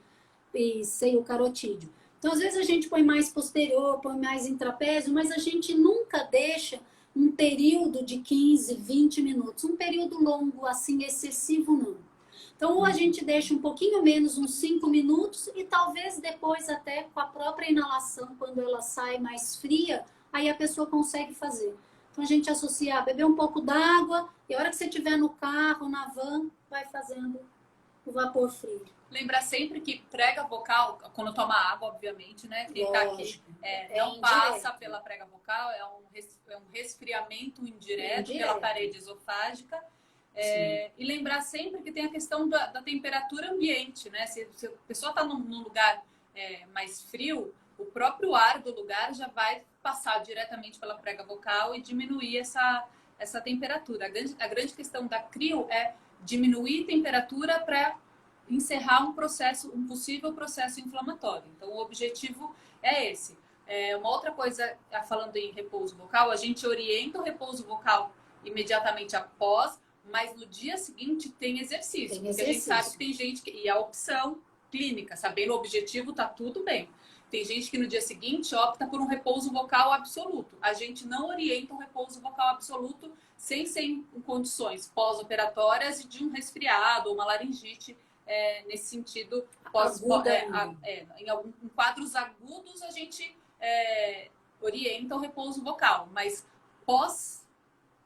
seio carotídeo. Então, às vezes a gente põe mais posterior, põe mais intrapézio, mas a gente nunca deixa um período de 15, 20 minutos. Um período longo, assim, excessivo, não. Então, ou a gente deixa um pouquinho menos, uns 5 minutos, e talvez depois até com a própria inalação, quando ela sai mais fria, aí a pessoa consegue fazer. Então, a gente associa a beber um pouco d'água, e a hora que você estiver no carro, na van, vai fazendo o vapor frio. Lembrar sempre que prega vocal, quando toma água, obviamente, né? Quem tá aqui não passa pela prega vocal, é um resfriamento indireto pela parede esofágica. E lembrar sempre que tem a questão da temperatura ambiente, né? Se a pessoa está num lugar mais frio, o próprio ar do lugar já vai passar diretamente pela prega vocal e diminuir essa temperatura. A grande questão da crio é diminuir a temperatura para encerrar um possível processo inflamatório. Então, o objetivo é esse. Uma outra coisa, falando em repouso vocal, a gente orienta o repouso vocal imediatamente após, mas no dia seguinte tem exercício. Porque a gente sabe que tem gente e a opção clínica, sabendo o objetivo, tá tudo bem. Tem gente que no dia seguinte opta por um repouso vocal absoluto. A gente não orienta um repouso vocal absoluto sem ser em condições pós-operatórias e de um resfriado ou uma laringite. Nesse sentido, em quadros agudos, a gente orienta o repouso vocal, mas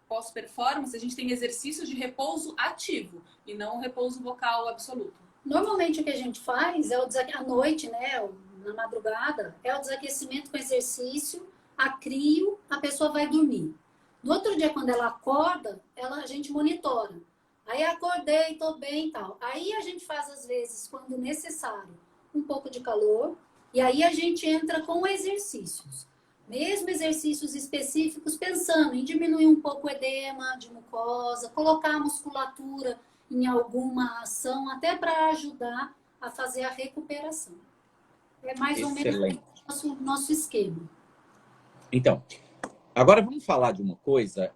pós-performance, a gente tem exercícios de repouso ativo e não repouso vocal absoluto. Normalmente, o que a gente faz é à noite, né, na madrugada, é o desaquecimento com exercício, a crio, a pessoa vai dormir. No outro dia, quando ela acorda, a gente monitora. Aí acordei, tô bem e tal. Aí a gente faz, às vezes, quando necessário, um pouco de calor. E aí a gente entra com exercícios. Mesmo exercícios específicos, pensando em diminuir um pouco o edema de mucosa, colocar a musculatura em alguma ação, até para ajudar a fazer a recuperação. É mais ou menos o nosso esquema. Então, agora vamos falar de uma coisa.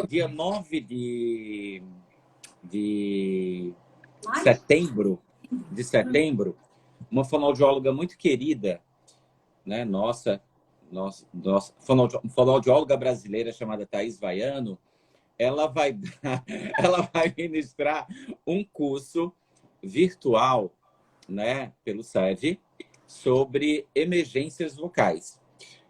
Dia 9 de setembro, uma fonoaudióloga muito querida, né, nossa fonoaudióloga brasileira chamada Thaís Vaiano, ela vai ministrar um curso virtual, né, pelo SED, sobre emergências vocais.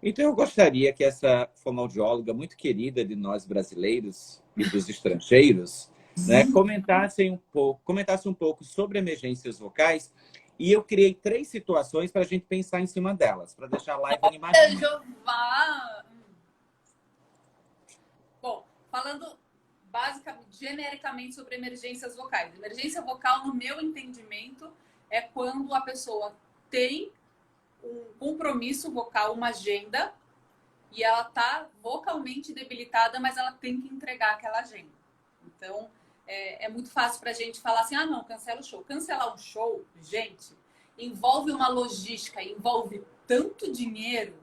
Então eu gostaria que essa fonoaudióloga muito querida de nós brasileiros e dos estrangeiros, né, comentasse um pouco sobre emergências vocais, e eu criei 3 situações para a gente pensar em cima delas, para deixar a live animadinha. Bom, falando basicamente, genericamente sobre emergências vocais. Emergência vocal, no meu entendimento, é quando a pessoa tem um compromisso vocal, uma agenda, e ela está vocalmente debilitada, mas ela tem que entregar aquela agenda. Então, é muito fácil para a gente falar assim, não, cancela o show. Cancelar um show, gente, envolve uma logística, envolve tanto dinheiro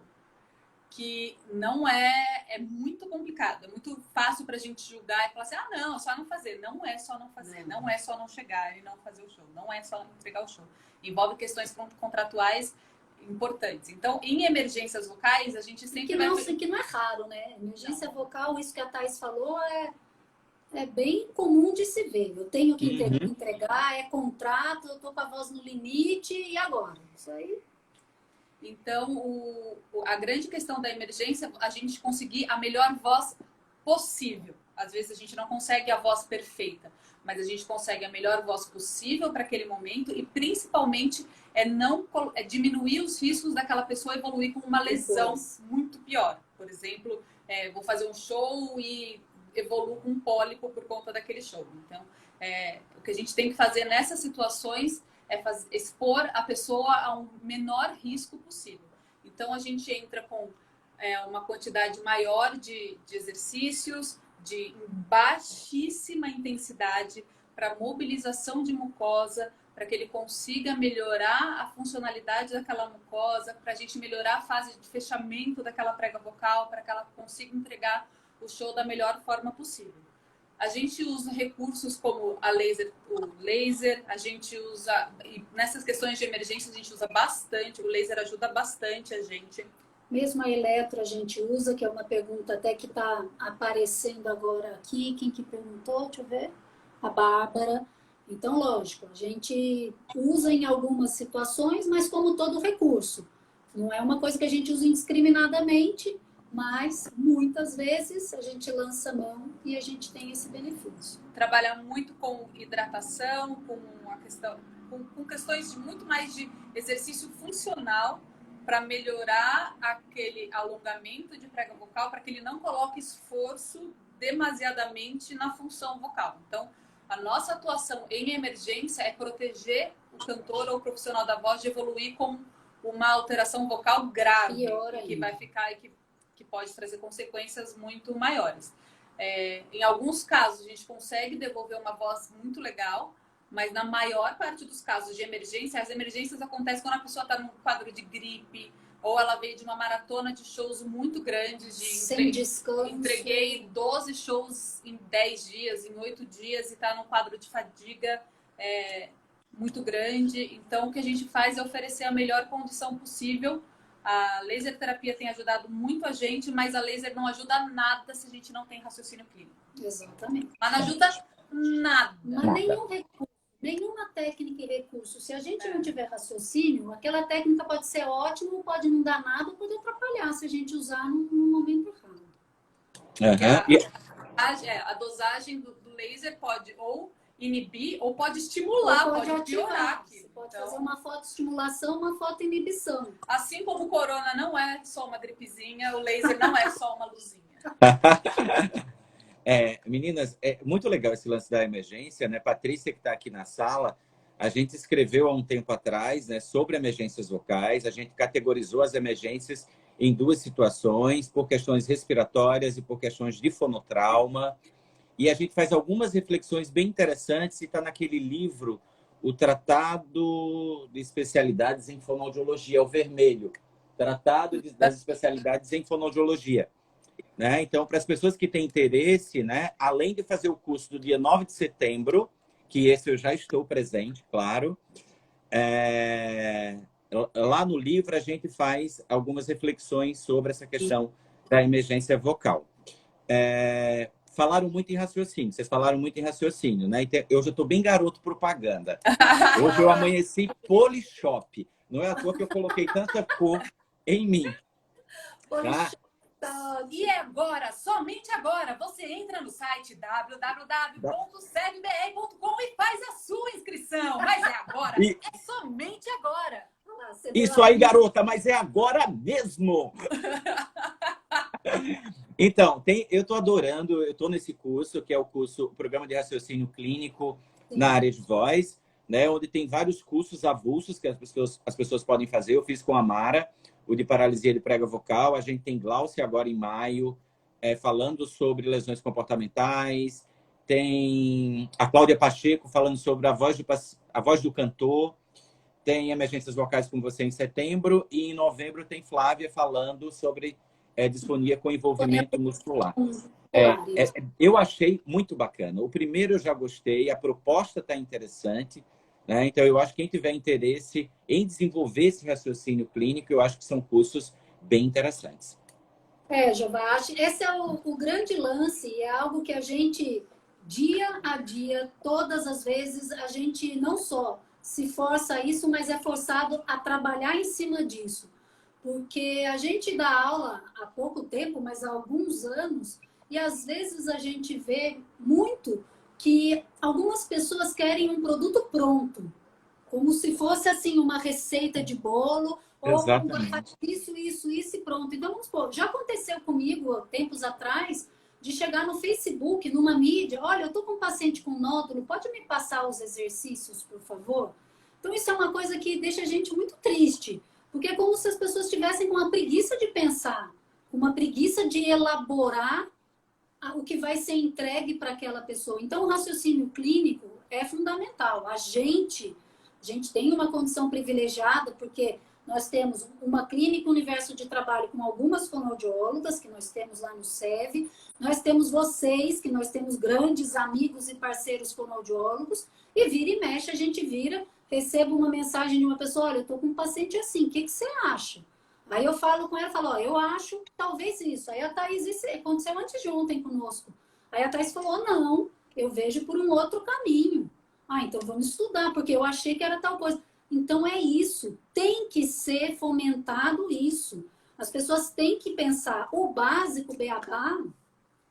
que não é muito complicado. É muito fácil para a gente julgar e falar assim, não, é só não fazer. Não é só não fazer, não é só não chegar e não fazer o show, não é só entregar o show. Envolve questões contratuais importantes. Então, em emergências vocais, a gente sempre que não é raro, né? Emergência vocal, isso que a Thaís falou, é bem comum de se ver. Eu tenho que entregar, é contrato, eu tô com a voz no limite, e agora? Isso aí... Então, a grande questão da emergência é a gente conseguir a melhor voz possível. Às vezes a gente não consegue a voz perfeita, mas a gente consegue a melhor voz possível para aquele momento e principalmente é diminuir os riscos daquela pessoa evoluir com uma lesão muito pior. Por exemplo, vou fazer um show e evoluo com um pólipo por conta daquele show. Então, o que a gente tem que fazer nessas situações é expor a pessoa a um menor risco possível. Então, a gente entra com uma quantidade maior de exercícios, de baixíssima intensidade, para mobilização de mucosa, para que ele consiga melhorar a funcionalidade daquela mucosa, para a gente melhorar a fase de fechamento daquela prega vocal, para que ela consiga entregar o show da melhor forma possível. A gente usa recursos como o laser, a gente usa, e nessas questões de emergência a gente usa bastante, o laser ajuda bastante a gente. Mesmo a eletro a gente usa, que é uma pergunta até que está aparecendo agora aqui. Quem que perguntou? Deixa eu ver. A Bárbara. Então, lógico, a gente usa em algumas situações, mas como todo recurso. Não é uma coisa que a gente usa indiscriminadamente, mas muitas vezes a gente lança mão e a gente tem esse benefício. Trabalha muito com hidratação, com questões de muito mais de exercício funcional para melhorar aquele alongamento de prega vocal, para que ele não coloque esforço demasiadamente na função vocal. Então, a nossa atuação em emergência é proteger o cantor ou o profissional da voz de evoluir com uma alteração vocal grave, que vai ficar e que pode trazer consequências muito maiores. Em alguns casos, a gente consegue devolver uma voz muito legal, mas na maior parte dos casos de emergência, as emergências acontecem quando a pessoa está num quadro de gripe, ou ela veio de uma maratona de shows muito grandes. Sem descanso. Entreguei 12 shows em 10 dias, em 8 dias, e está num quadro de fadiga muito grande. Então, o que a gente faz é oferecer a melhor condição possível. A laser terapia tem ajudado muito a gente, mas a laser não ajuda nada se a gente não tem raciocínio clínico. Exatamente. Mas não ajuda nada. Mas nenhum recurso, nenhuma técnica e recurso. Se a gente não tiver raciocínio, aquela técnica pode ser ótima, pode não dar nada, pode atrapalhar se a gente usar no momento errado. A dosagem do laser pode ou inibir ou pode estimular, pode piorar. Você pode fazer uma fotoestimulação, uma fotoinibição. Assim como o corona não é só uma gripezinha, o laser não é só uma luzinha. Meninas, é muito legal esse lance da emergência, né? Patrícia, que está aqui na sala, a gente escreveu há um tempo atrás, né, sobre emergências vocais. A gente categorizou as emergências em duas situações, por questões respiratórias e por questões de fonotrauma. E a gente faz algumas reflexões bem interessantes e está naquele livro, o Tratado de Especialidades em Fonoaudiologia, o vermelho. Tratado das Especialidades em Fonoaudiologia. Né? Então, para as pessoas que têm interesse, né, além de fazer o curso do dia 9 de setembro, que esse eu já estou presente, claro, lá no livro a gente faz algumas reflexões sobre essa questão da emergência vocal. Falaram muito em raciocínio, vocês falaram muito em raciocínio, né? Eu já estou bem garoto propaganda. Hoje eu amanheci Polishop. Não é à toa que eu coloquei tanta cor em mim. Tá? E agora, somente agora, você entra no site www.segbr.com e faz a sua inscrição. Mas é agora, é somente agora. Isso aí, garota, mas é agora mesmo. Então, eu estou adorando, eu estou nesse curso, que é o Programa de Raciocínio Clínico na área de voz, né, onde tem vários cursos avulsos que as pessoas podem fazer. Eu fiz com a Mara, o de paralisia de prega vocal. A gente tem Glaucia agora em maio, falando sobre lesões comportamentais. Tem a Cláudia Pacheco falando sobre a voz do cantor. Tem emergências vocais com você em setembro. E em novembro tem Flávia falando sobre disfonia com envolvimento muscular. Eu achei muito bacana. O primeiro eu já gostei, a proposta está interessante. Né? Então, eu acho que quem tiver interesse em desenvolver esse raciocínio clínico, eu acho que são cursos bem interessantes. Jeová, esse é o grande lance, é algo que a gente, dia a dia, todas as vezes, a gente não só se força a isso, mas é forçado a trabalhar em cima disso. Porque a gente dá aula há pouco tempo, mas há alguns anos, e às vezes a gente vê muito que algumas pessoas querem um produto pronto, como se fosse assim uma receita de bolo, ou faz Exatamente. isso e pronto. Então, vamos supor, já aconteceu comigo tempos atrás de chegar no Facebook, numa mídia, olha, eu estou com um paciente com nódulo, pode me passar os exercícios, por favor? Então, isso é uma coisa que deixa a gente muito triste, porque é como se as pessoas tivessem uma preguiça de pensar, uma preguiça de elaborar o que vai ser entregue para aquela pessoa. Então, o raciocínio clínico é fundamental. A gente tem uma condição privilegiada, porque nós temos uma clínica universo de trabalho com algumas fonoaudiólogas, que nós temos lá no SEV, nós temos vocês, que nós temos grandes amigos e parceiros fonoaudiólogos, e vira e mexe, a gente recebo uma mensagem de uma pessoa, olha, eu estou com um paciente assim, o que você acha? Aí eu falo com ela, falo, ó, eu acho talvez isso. Aí a Thaís, isso aconteceu antes de ontem conosco. Aí a Thaís falou, não, eu vejo por um outro caminho. Ah, então vamos estudar, porque eu achei que era tal coisa. Então é isso, tem que ser fomentado isso. As pessoas têm que pensar, o básico, o beabá,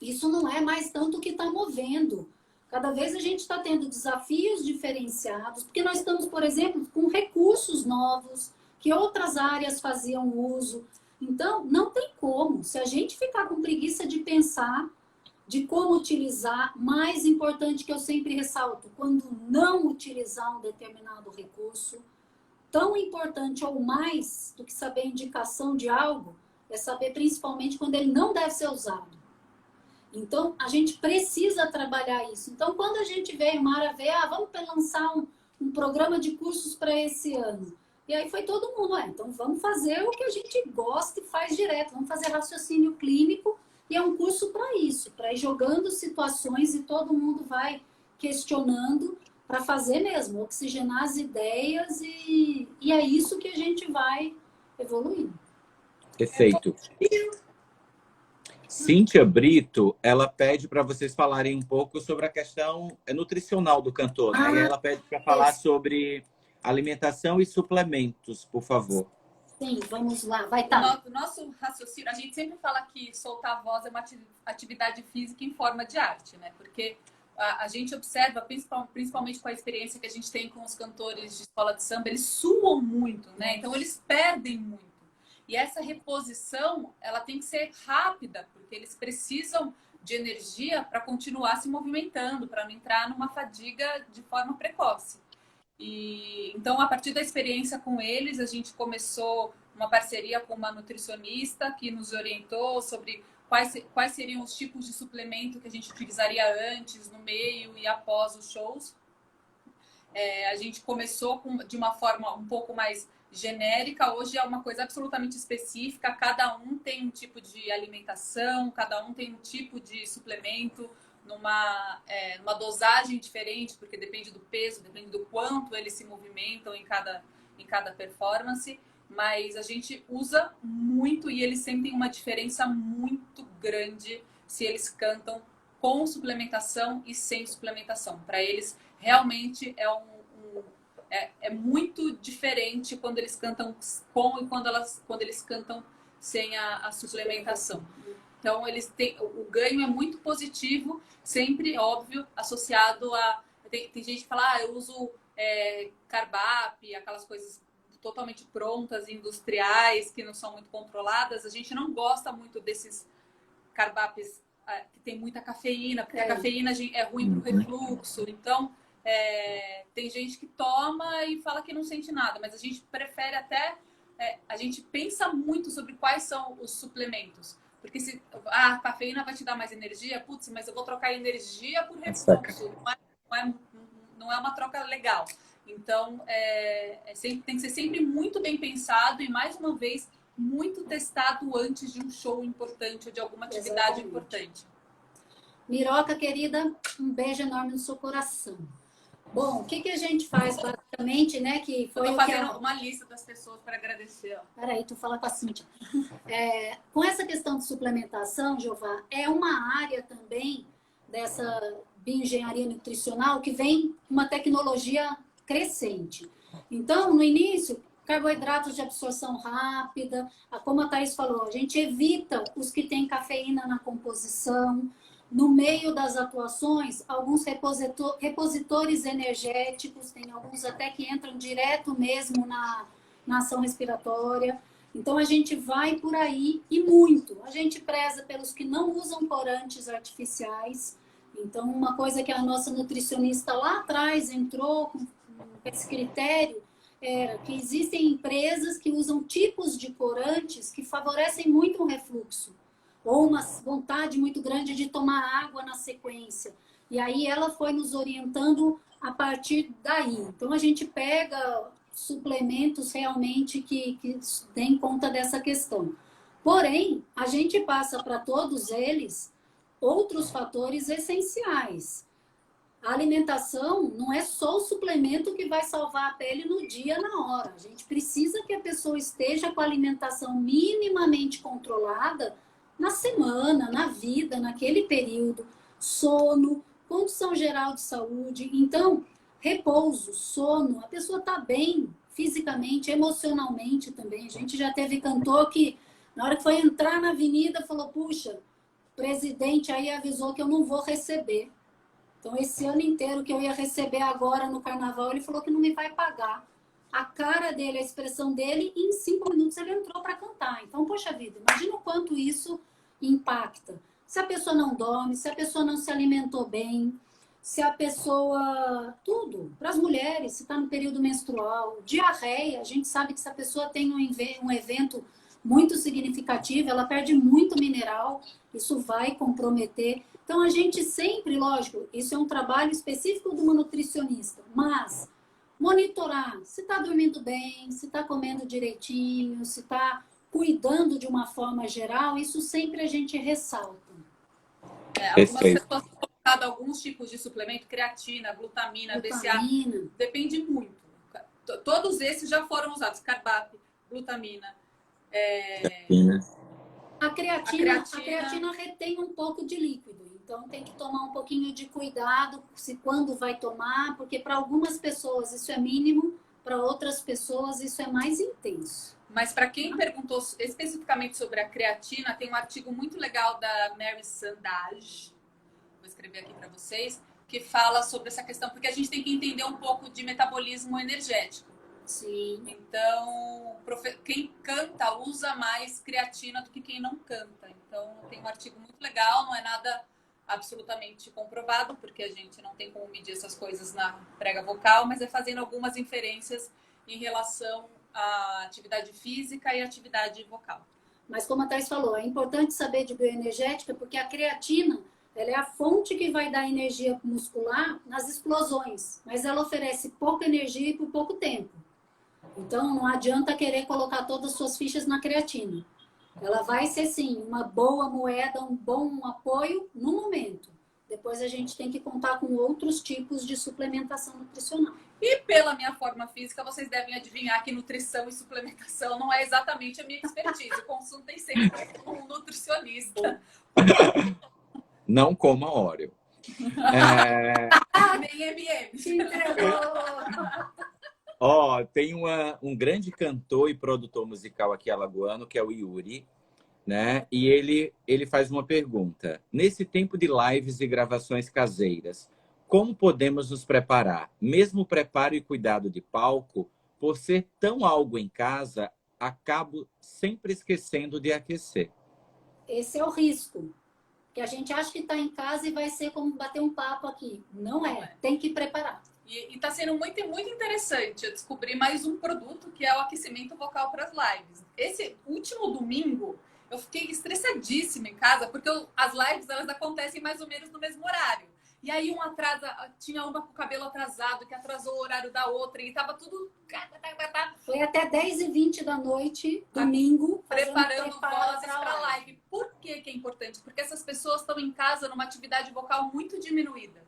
isso não é mais tanto o que está movendo. Cada vez a gente está tendo desafios diferenciados, porque nós estamos, por exemplo, com recursos novos, que outras áreas faziam uso. Então, não tem como. Se a gente ficar com preguiça de pensar, de como utilizar, mais importante que eu sempre ressalto, quando não utilizar um determinado recurso, tão importante ou mais do que saber a indicação de algo, é saber principalmente quando ele não deve ser usado. Então, a gente precisa trabalhar isso. Então, quando a gente veio, Mara veio, vamos lançar um programa de cursos para esse ano. E aí foi todo mundo, então vamos fazer o que a gente gosta e faz direto, vamos fazer raciocínio clínico, e é um curso para isso, para ir jogando situações e todo mundo vai questionando para fazer mesmo, oxigenar as ideias e é isso que a gente vai evoluindo. Perfeito. Cíntia Brito, ela pede para vocês falarem um pouco sobre a questão nutricional do cantor, né? E ela pede para falar sobre alimentação e suplementos, por favor. Sim, vamos lá, vai estar. O nosso raciocínio, a gente sempre fala que soltar a voz é uma atividade física em forma de arte, né? Porque a gente observa, principalmente com a experiência que a gente tem com os cantores de escola de samba, eles suam muito, né? Então eles perdem muito. E essa reposição, ela tem que ser rápida, porque eles precisam de energia para continuar se movimentando, para não entrar numa fadiga de forma precoce. E então, a partir da experiência com eles, a gente começou uma parceria com uma nutricionista que nos orientou sobre quais seriam os tipos de suplemento que a gente utilizaria antes, no meio e após os shows. A gente começou de uma forma um pouco mais genérica, hoje é uma coisa absolutamente específica, cada um tem um tipo de alimentação, cada um tem um tipo de suplemento, numa dosagem diferente, porque depende do peso, depende do quanto eles se movimentam em cada performance, mas a gente usa muito e eles sentem uma diferença muito grande se eles cantam com suplementação e sem suplementação. Para eles, realmente é muito diferente quando eles cantam com e quando eles cantam sem a suplementação. Então, o ganho é muito positivo, sempre, óbvio, associado a... Tem gente que fala, eu uso Carbap, aquelas coisas totalmente prontas, industriais, que não são muito controladas. A gente não gosta muito desses Carbaps que tem muita cafeína, porque a cafeína é ruim para o refluxo. Então, tem gente que toma e fala que não sente nada, mas a gente prefere até... a gente pensa muito sobre quais são os suplementos. Porque se a cafeína vai te dar mais energia, putz, mas eu vou trocar energia por refluxo. Não é uma troca legal. Então, tem que ser sempre muito bem pensado e, mais uma vez, muito testado antes de um show importante ou de alguma atividade importante. Miroca, querida, um beijo enorme no seu coração. Bom, o que a gente faz basicamente, né? Que foi eu tô fazendo uma lista das pessoas para agradecer. Peraí, tu fala com a Cíntia. Com essa questão de suplementação, Jeová, é uma área também dessa bioengenharia nutricional que vem uma tecnologia crescente. Então, no início, carboidratos de absorção rápida, como a Thaís falou, a gente evita os que têm cafeína na composição. No meio das atuações, alguns repositores energéticos, tem alguns até que entram direto mesmo na ação respiratória. Então, a gente vai por aí e muito. A gente preza pelos que não usam corantes artificiais. Então, uma coisa que a nossa nutricionista lá atrás entrou com esse critério era que existem empresas que usam tipos de corantes que favorecem muito o refluxo ou uma vontade muito grande de tomar água na sequência. E aí ela foi nos orientando a partir daí. Então, a gente pega suplementos realmente que deem conta dessa questão. Porém, a gente passa para todos eles outros fatores essenciais. A alimentação não é só o suplemento que vai salvar a pele no dia, na hora. A gente precisa que a pessoa esteja com a alimentação minimamente controlada na semana, na vida, naquele período. Sono, condição geral de saúde. Então, repouso, sono, a pessoa está bem fisicamente, emocionalmente também. A gente já teve cantor que, na hora que foi entrar na avenida, falou, puxa, o presidente aí avisou que eu não vou receber. Então, esse ano inteiro que eu ia receber agora no carnaval, ele falou que não me vai pagar. A cara dele, a expressão dele, em 5 minutos ele entrou para cantar. Então, poxa vida, imagina o quanto isso impacta. Se a pessoa não dorme, se a pessoa não se alimentou bem, se a pessoa... Tudo. Para as mulheres, se está no período menstrual, diarreia, a gente sabe que se a pessoa tem um evento muito significativo, ela perde muito mineral, isso vai comprometer. Então, a gente sempre, lógico, isso é um trabalho específico de uma nutricionista, mas monitorar se está dormindo bem, se está comendo direitinho, se está cuidando de uma forma geral, isso sempre a gente ressalta. Algumas pessoas têm colocado alguns tipos de suplemento, creatina, glutamina, BCA, depende muito. Todos esses já foram usados, Carbap, glutamina. A creatina retém um pouco de líquido, então tem que tomar um pouquinho de cuidado se quando vai tomar, porque para algumas pessoas isso é mínimo, para outras pessoas isso é mais intenso. Mas para quem perguntou especificamente sobre a creatina, tem um artigo muito legal da Mary Sandage, vou escrever aqui para vocês, que fala sobre essa questão, porque a gente tem que entender um pouco de metabolismo energético. Sim. Então, quem canta usa mais creatina do que quem não canta. Então, tem um artigo muito legal, não é nada absolutamente comprovado, porque a gente não tem como medir essas coisas na prega vocal, mas é fazendo algumas inferências em relação à atividade física e atividade vocal. Mas como a Thais falou, é importante saber de bioenergética, porque a creatina ela é a fonte que vai dar energia muscular nas explosões, mas ela oferece pouca energia e por pouco tempo. Então, não adianta querer colocar todas as suas fichas na creatina. Ela vai ser, sim, uma boa moeda, um bom apoio no momento. Depois a gente tem que contar com outros tipos de suplementação nutricional. E pela minha forma física, vocês devem adivinhar que nutrição e suplementação não é exatamente a minha expertise. Consultem sempre com um nutricionista. Não coma Oreo. Nem M&M. Tem um grande cantor e produtor musical aqui alagoano, que é o Yuri, né? E ele faz uma pergunta. Nesse tempo de lives e gravações caseiras, como podemos nos preparar? Mesmo o preparo e cuidado de palco, por ser tão algo em casa, acabo sempre esquecendo de aquecer. Esse é o risco. Que a gente acha que está em casa e vai ser como bater um papo aqui. Não é. Tem que preparar. E está sendo muito, muito interessante eu descobrir mais um produto que é o aquecimento vocal para as lives. Esse último domingo, eu fiquei estressadíssima em casa, porque as lives elas acontecem mais ou menos no mesmo horário. E aí tinha uma com o cabelo atrasado, que atrasou o horário da outra, e estava tudo... Foi até 10h20 da noite, domingo, preparando vozes para a live. Por que é importante? Porque essas pessoas estão em casa numa atividade vocal muito diminuída.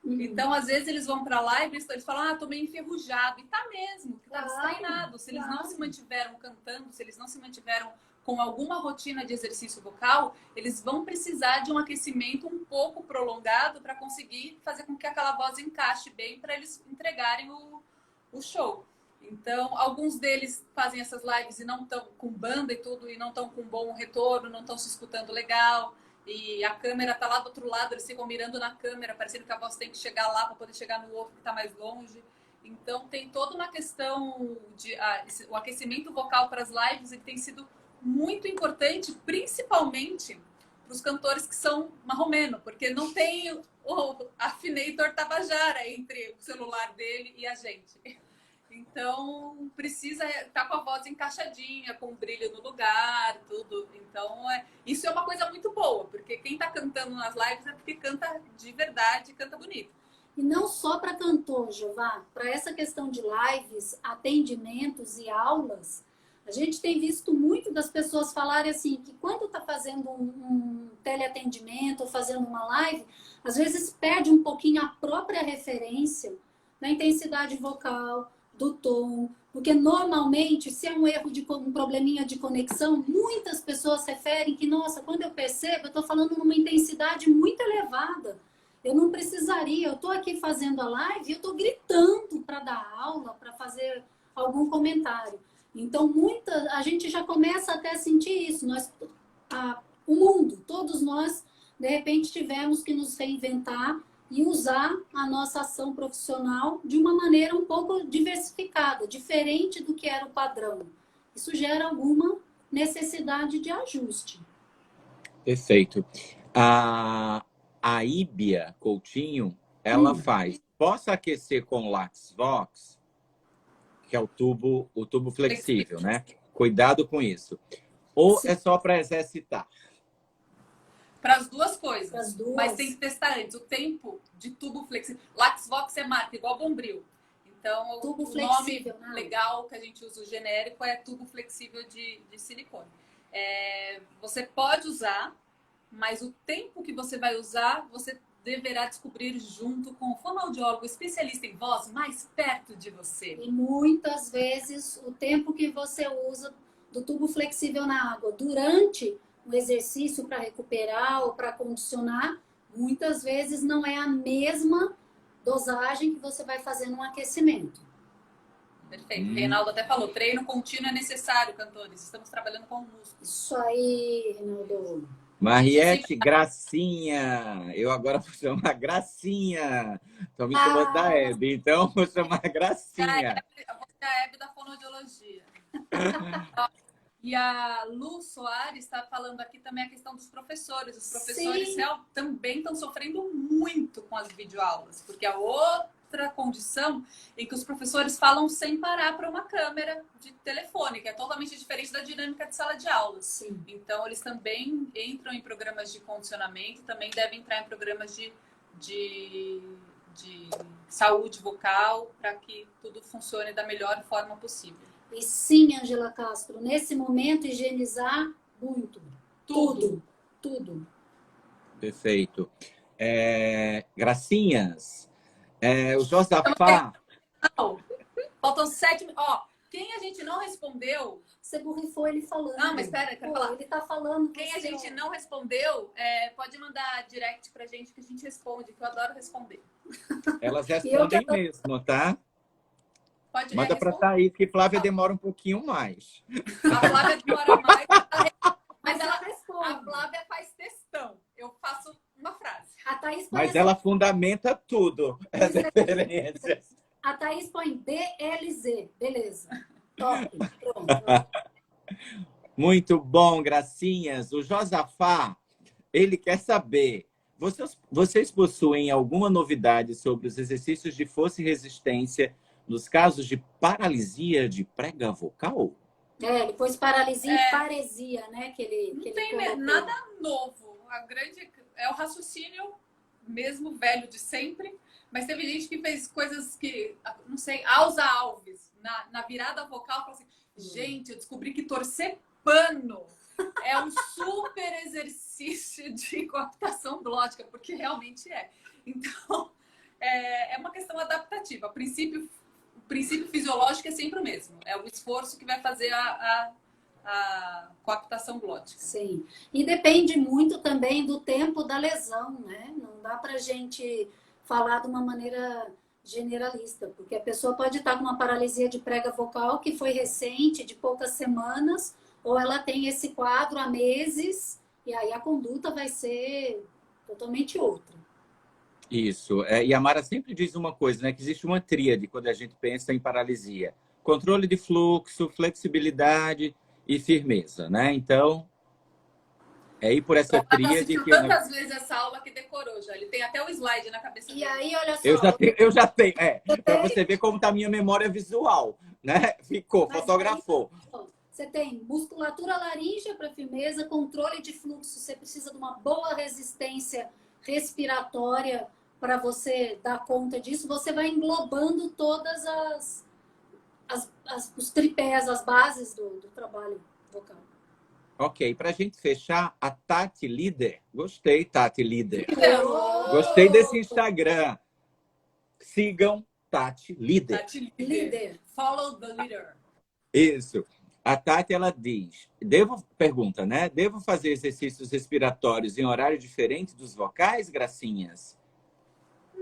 Então, às vezes, eles vão para a live e eles falam, tô meio enferrujado. E tá mesmo, tá estagnado. Se eles não se mantiveram cantando, se eles não se mantiveram com alguma rotina de exercício vocal, eles vão precisar de um aquecimento um pouco prolongado para conseguir fazer com que aquela voz encaixe bem para eles entregarem o show. Então, alguns deles fazem essas lives e não estão com banda e tudo, e não estão com bom retorno, não estão se escutando legal, e a câmera está lá do outro lado, eles ficam mirando na câmera, parecendo que a voz tem que chegar lá para poder chegar no outro que está mais longe. Então, tem toda uma questão de o aquecimento vocal para as lives, ele tem sido muito importante, principalmente para os cantores que são marromeno, porque não tem o afinator tabajara entre o celular dele e a gente. Então, precisa estar com a voz encaixadinha, com o brilho no lugar, tudo. Então, isso é uma coisa muito boa, porque quem está cantando nas lives é porque canta de verdade, canta bonito. E não só para cantor, Jeová, para essa questão de lives, atendimentos e aulas, a gente tem visto muito das pessoas falarem assim, que quando está fazendo um teleatendimento ou fazendo uma live, às vezes perde um pouquinho a própria referência da intensidade vocal, do tom, porque normalmente, se é um erro um probleminha de conexão, muitas pessoas referem que, nossa, quando eu percebo, eu estou falando numa intensidade muito elevada. Eu não precisaria, eu estou aqui fazendo a live, eu estou gritando para dar aula, para fazer algum comentário. Então, a gente já começa até a sentir isso. O mundo, todos nós, de repente, tivemos que nos reinventar e usar a nossa ação profissional de uma maneira um pouco diversificada, diferente do que era o padrão. Isso gera alguma necessidade de ajuste. Perfeito. A Íbia Coutinho, ela faz. Posso aquecer com LaxVox, que é o tubo flexível, né? Cuidado com isso. Ou é só para exercitar? Para as duas coisas. As duas. Mas tem que testar antes. O tempo de tubo flexível. LaxVox é marca, igual Bombril. Então, tubo o nome né? legal que a gente usa, o genérico, é tubo flexível de silicone. Você pode usar, mas o tempo que você vai usar, você deverá descobrir junto com o fonoaudiólogo especialista em voz mais perto de você. E muitas vezes o tempo que você usa do tubo flexível na água durante o exercício para recuperar ou para condicionar, muitas vezes não é a mesma dosagem que você vai fazer num aquecimento. Perfeito. O Reinaldo até falou, treino contínuo é necessário, cantores. Estamos trabalhando com músculos. Isso aí, Reinaldo. Mariette, Gracinha. Eu agora vou chamar Gracinha. Estão me chamando da Hebe, então vou chamar Gracinha. Você é a Hebe da fonoaudiologia. E a Lu Soares está falando aqui também a questão dos professores. Os professores também estão sofrendo muito com as videoaulas, porque a outra condição em que os professores falam sem parar para uma câmera de telefone, que é totalmente diferente da dinâmica de sala de aula. Sim. Então, eles também entram em programas de condicionamento, também devem entrar em programas de saúde vocal para que tudo funcione da melhor forma possível. E sim, Angela Castro, nesse momento, higienizar muito. Tudo. Perfeito. Gracinhas, o Josafá... Faltam 7... quem a gente não respondeu... Você borrifou ele falando. Não, mas espera, quero falar. Ele tá falando. Quem a gente não respondeu, pode mandar direct pra gente que a gente responde, que eu adoro responder. Elas respondem mesmo, tá? Pode Manda para Thaís, que Flávia demora um pouquinho mais. A Flávia demora mais, mas a Flávia faz textão. Eu faço uma frase. A Thaís mas ela fundamenta tudo, as referências. A Thaís põe DLZ, beleza. Top, pronto. Muito bom, Gracinhas. O Josafá, ele quer saber, vocês possuem alguma novidade sobre os exercícios de força e resistência nos casos de paralisia de prega vocal? Ele pôs paralisia e paresia, né? Não tem nada novo. É o raciocínio mesmo velho de sempre, mas teve gente que fez coisas que, não sei, Alza Alves, na virada vocal, falou assim, gente, eu descobri que torcer pano é um super exercício de coaptação glótica, porque realmente é. Então, é uma questão adaptativa. O princípio fisiológico é sempre o mesmo. É o esforço que vai fazer a coaptação glótica. Sim. E depende muito também do tempo da lesão, né? Não dá pra gente falar de uma maneira generalista, porque a pessoa pode estar com uma paralisia de prega vocal que foi recente, de poucas semanas, ou ela tem esse quadro há meses, e aí a conduta vai ser totalmente outra. Isso. E a Mara sempre diz uma coisa, né? Que existe uma tríade quando a gente pensa em paralisia: controle de fluxo, flexibilidade e firmeza, né? Então, é ir por essa O Rafa tríade assistiu que tantas vezes essa aula que decorou já. Ele tem até o slide na cabeça E dele. aí, olha só. eu já tenho, para você ver como tá a minha memória visual, né? Ficou, Mas fotografou. aí, você tem musculatura laríngea para firmeza, controle de fluxo, você precisa de uma boa resistência respiratória para você dar conta disso. Você vai englobando todas os tripés, as bases do trabalho vocal. Ok, para a gente fechar, a Tati Líder. Gostei, Tati Líder. Então, Gostei desse Instagram. Sigam Tati Líder. Tati Líder. Follow the leader. Isso. A Tati, ela diz, pergunta, né? Devo fazer exercícios respiratórios em horário diferente dos vocais, Gracinhas?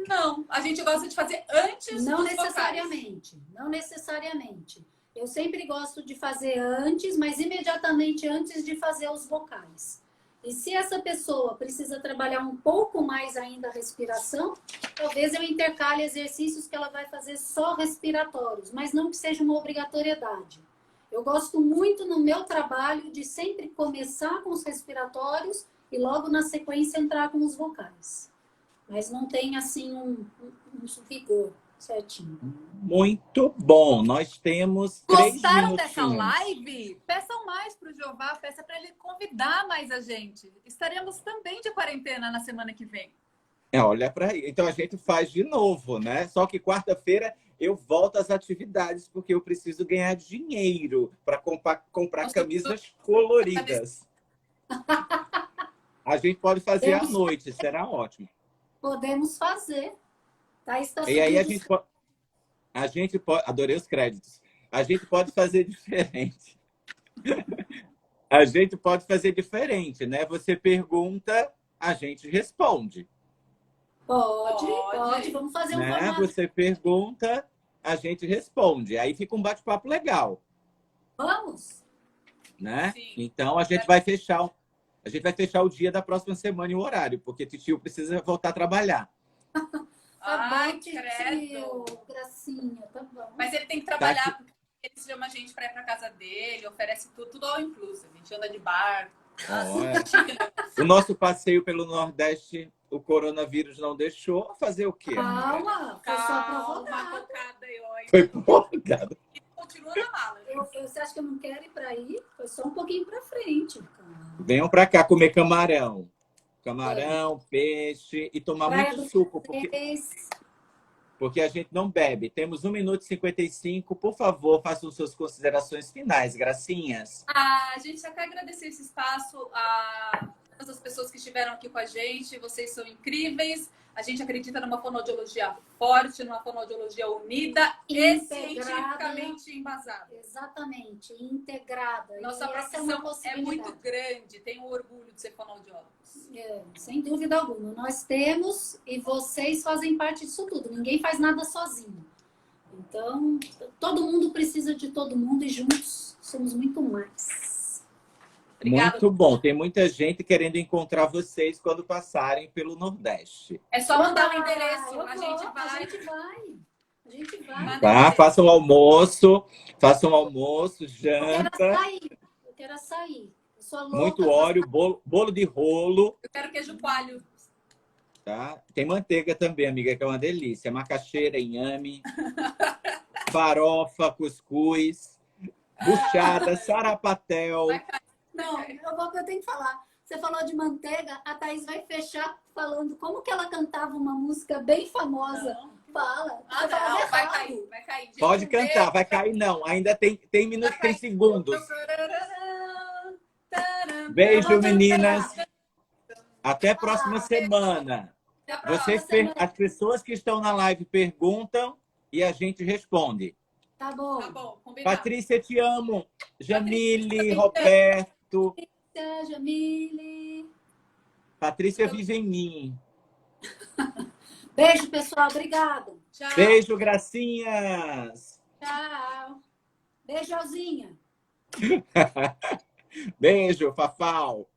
Não, a gente gosta de fazer antes Não dos necessariamente. vocais. Não necessariamente. Eu sempre gosto de fazer antes, mas imediatamente antes de fazer os vocais. E se essa pessoa precisa trabalhar um pouco mais ainda a respiração, talvez eu intercale exercícios que ela vai fazer só respiratórios, mas não que seja uma obrigatoriedade. Eu gosto muito no meu trabalho de sempre começar com os respiratórios e logo na sequência entrar com os vocais. Mas não tem assim um rigor certinho. Muito bom. Nós temos 3 Gostaram dessa minutinhos. live? Peçam mais para o Jeová, peça para ele convidar mais a gente. Estaremos também de quarentena na semana que vem. Olha para aí. Então a gente faz de novo, né? Só que quarta-feira eu volto às atividades porque eu preciso ganhar dinheiro para comprar camisas coloridas. A gente pode fazer à noite, será ótimo. Podemos fazer. Tá, e aí a gente pode. Adorei os créditos. A gente pode fazer diferente. A gente pode fazer diferente, né? Você pergunta, a gente responde. Pode. Vamos fazer um né? formato. Você pergunta, a gente responde. Aí fica um bate-papo legal. Vamos. Né? Sim. Então a gente vai fechar o dia da próxima semana e o horário, porque Titio precisa voltar a trabalhar. Tá bom, Titio. Gracinha, tá bom. Mas ele tem que trabalhar, porque ele chama a gente para ir para casa dele, oferece tudo all inclusive. A gente anda de barco. O nosso passeio pelo Nordeste, o coronavírus não deixou. Fazer o quê? Calma, foi só provocado. Foi provocado. E continua na mala. Você acha que eu não quero ir para aí? Foi só um pouquinho para frente. Calma. Venham para cá comer camarão. Peixe e tomar Praia muito do suco, Peixe. porque a gente não bebe. Temos 1 minuto e 55. Por favor, façam suas considerações finais, Gracinhas. A gente só quer agradecer esse espaço a todas as pessoas que estiveram aqui com a gente. Vocês são incríveis. A gente acredita numa fonoaudiologia forte, numa fonoaudiologia unida e cientificamente embasada. Exatamente, integrada. Nossa profissão é muito grande. Tenho orgulho de ser fonoaudiólogos. Sem dúvida alguma. Nós temos e vocês fazem parte disso tudo. Ninguém faz nada sozinho. Então, todo mundo precisa de todo mundo e juntos somos muito mais. Obrigada. Muito bom. Tem muita gente querendo encontrar vocês quando passarem pelo Nordeste. É só mandar o endereço. A gente vai. Tá? Façam almoço, janta. Eu quero açaí. Eu sou louca. Muito óleo, bolo de rolo. Eu quero queijo coalho. Tá? Tem manteiga também, amiga, que é uma delícia. Macaxeira, inhame, farofa, cuscuz, buchada, sarapatel. Não, eu tenho que falar. Você falou de manteiga, a Thaís vai fechar falando como que ela cantava uma música bem famosa. Não. Fala. Não, vai cair. Pode cantar, vai cair não. Ainda tem minutos, tem segundos. Beijo, meninas. Até a próxima semana. As pessoas que estão na live perguntam e a gente responde. Tá bom. Combinado. Patrícia, te amo. Jamile, Roberto. Jamile. Patrícia vive em mim. Beijo, pessoal. Obrigado. Tchau. Beijo, gracinhas! Tchau. Beijozinha. Beijo, Fafau!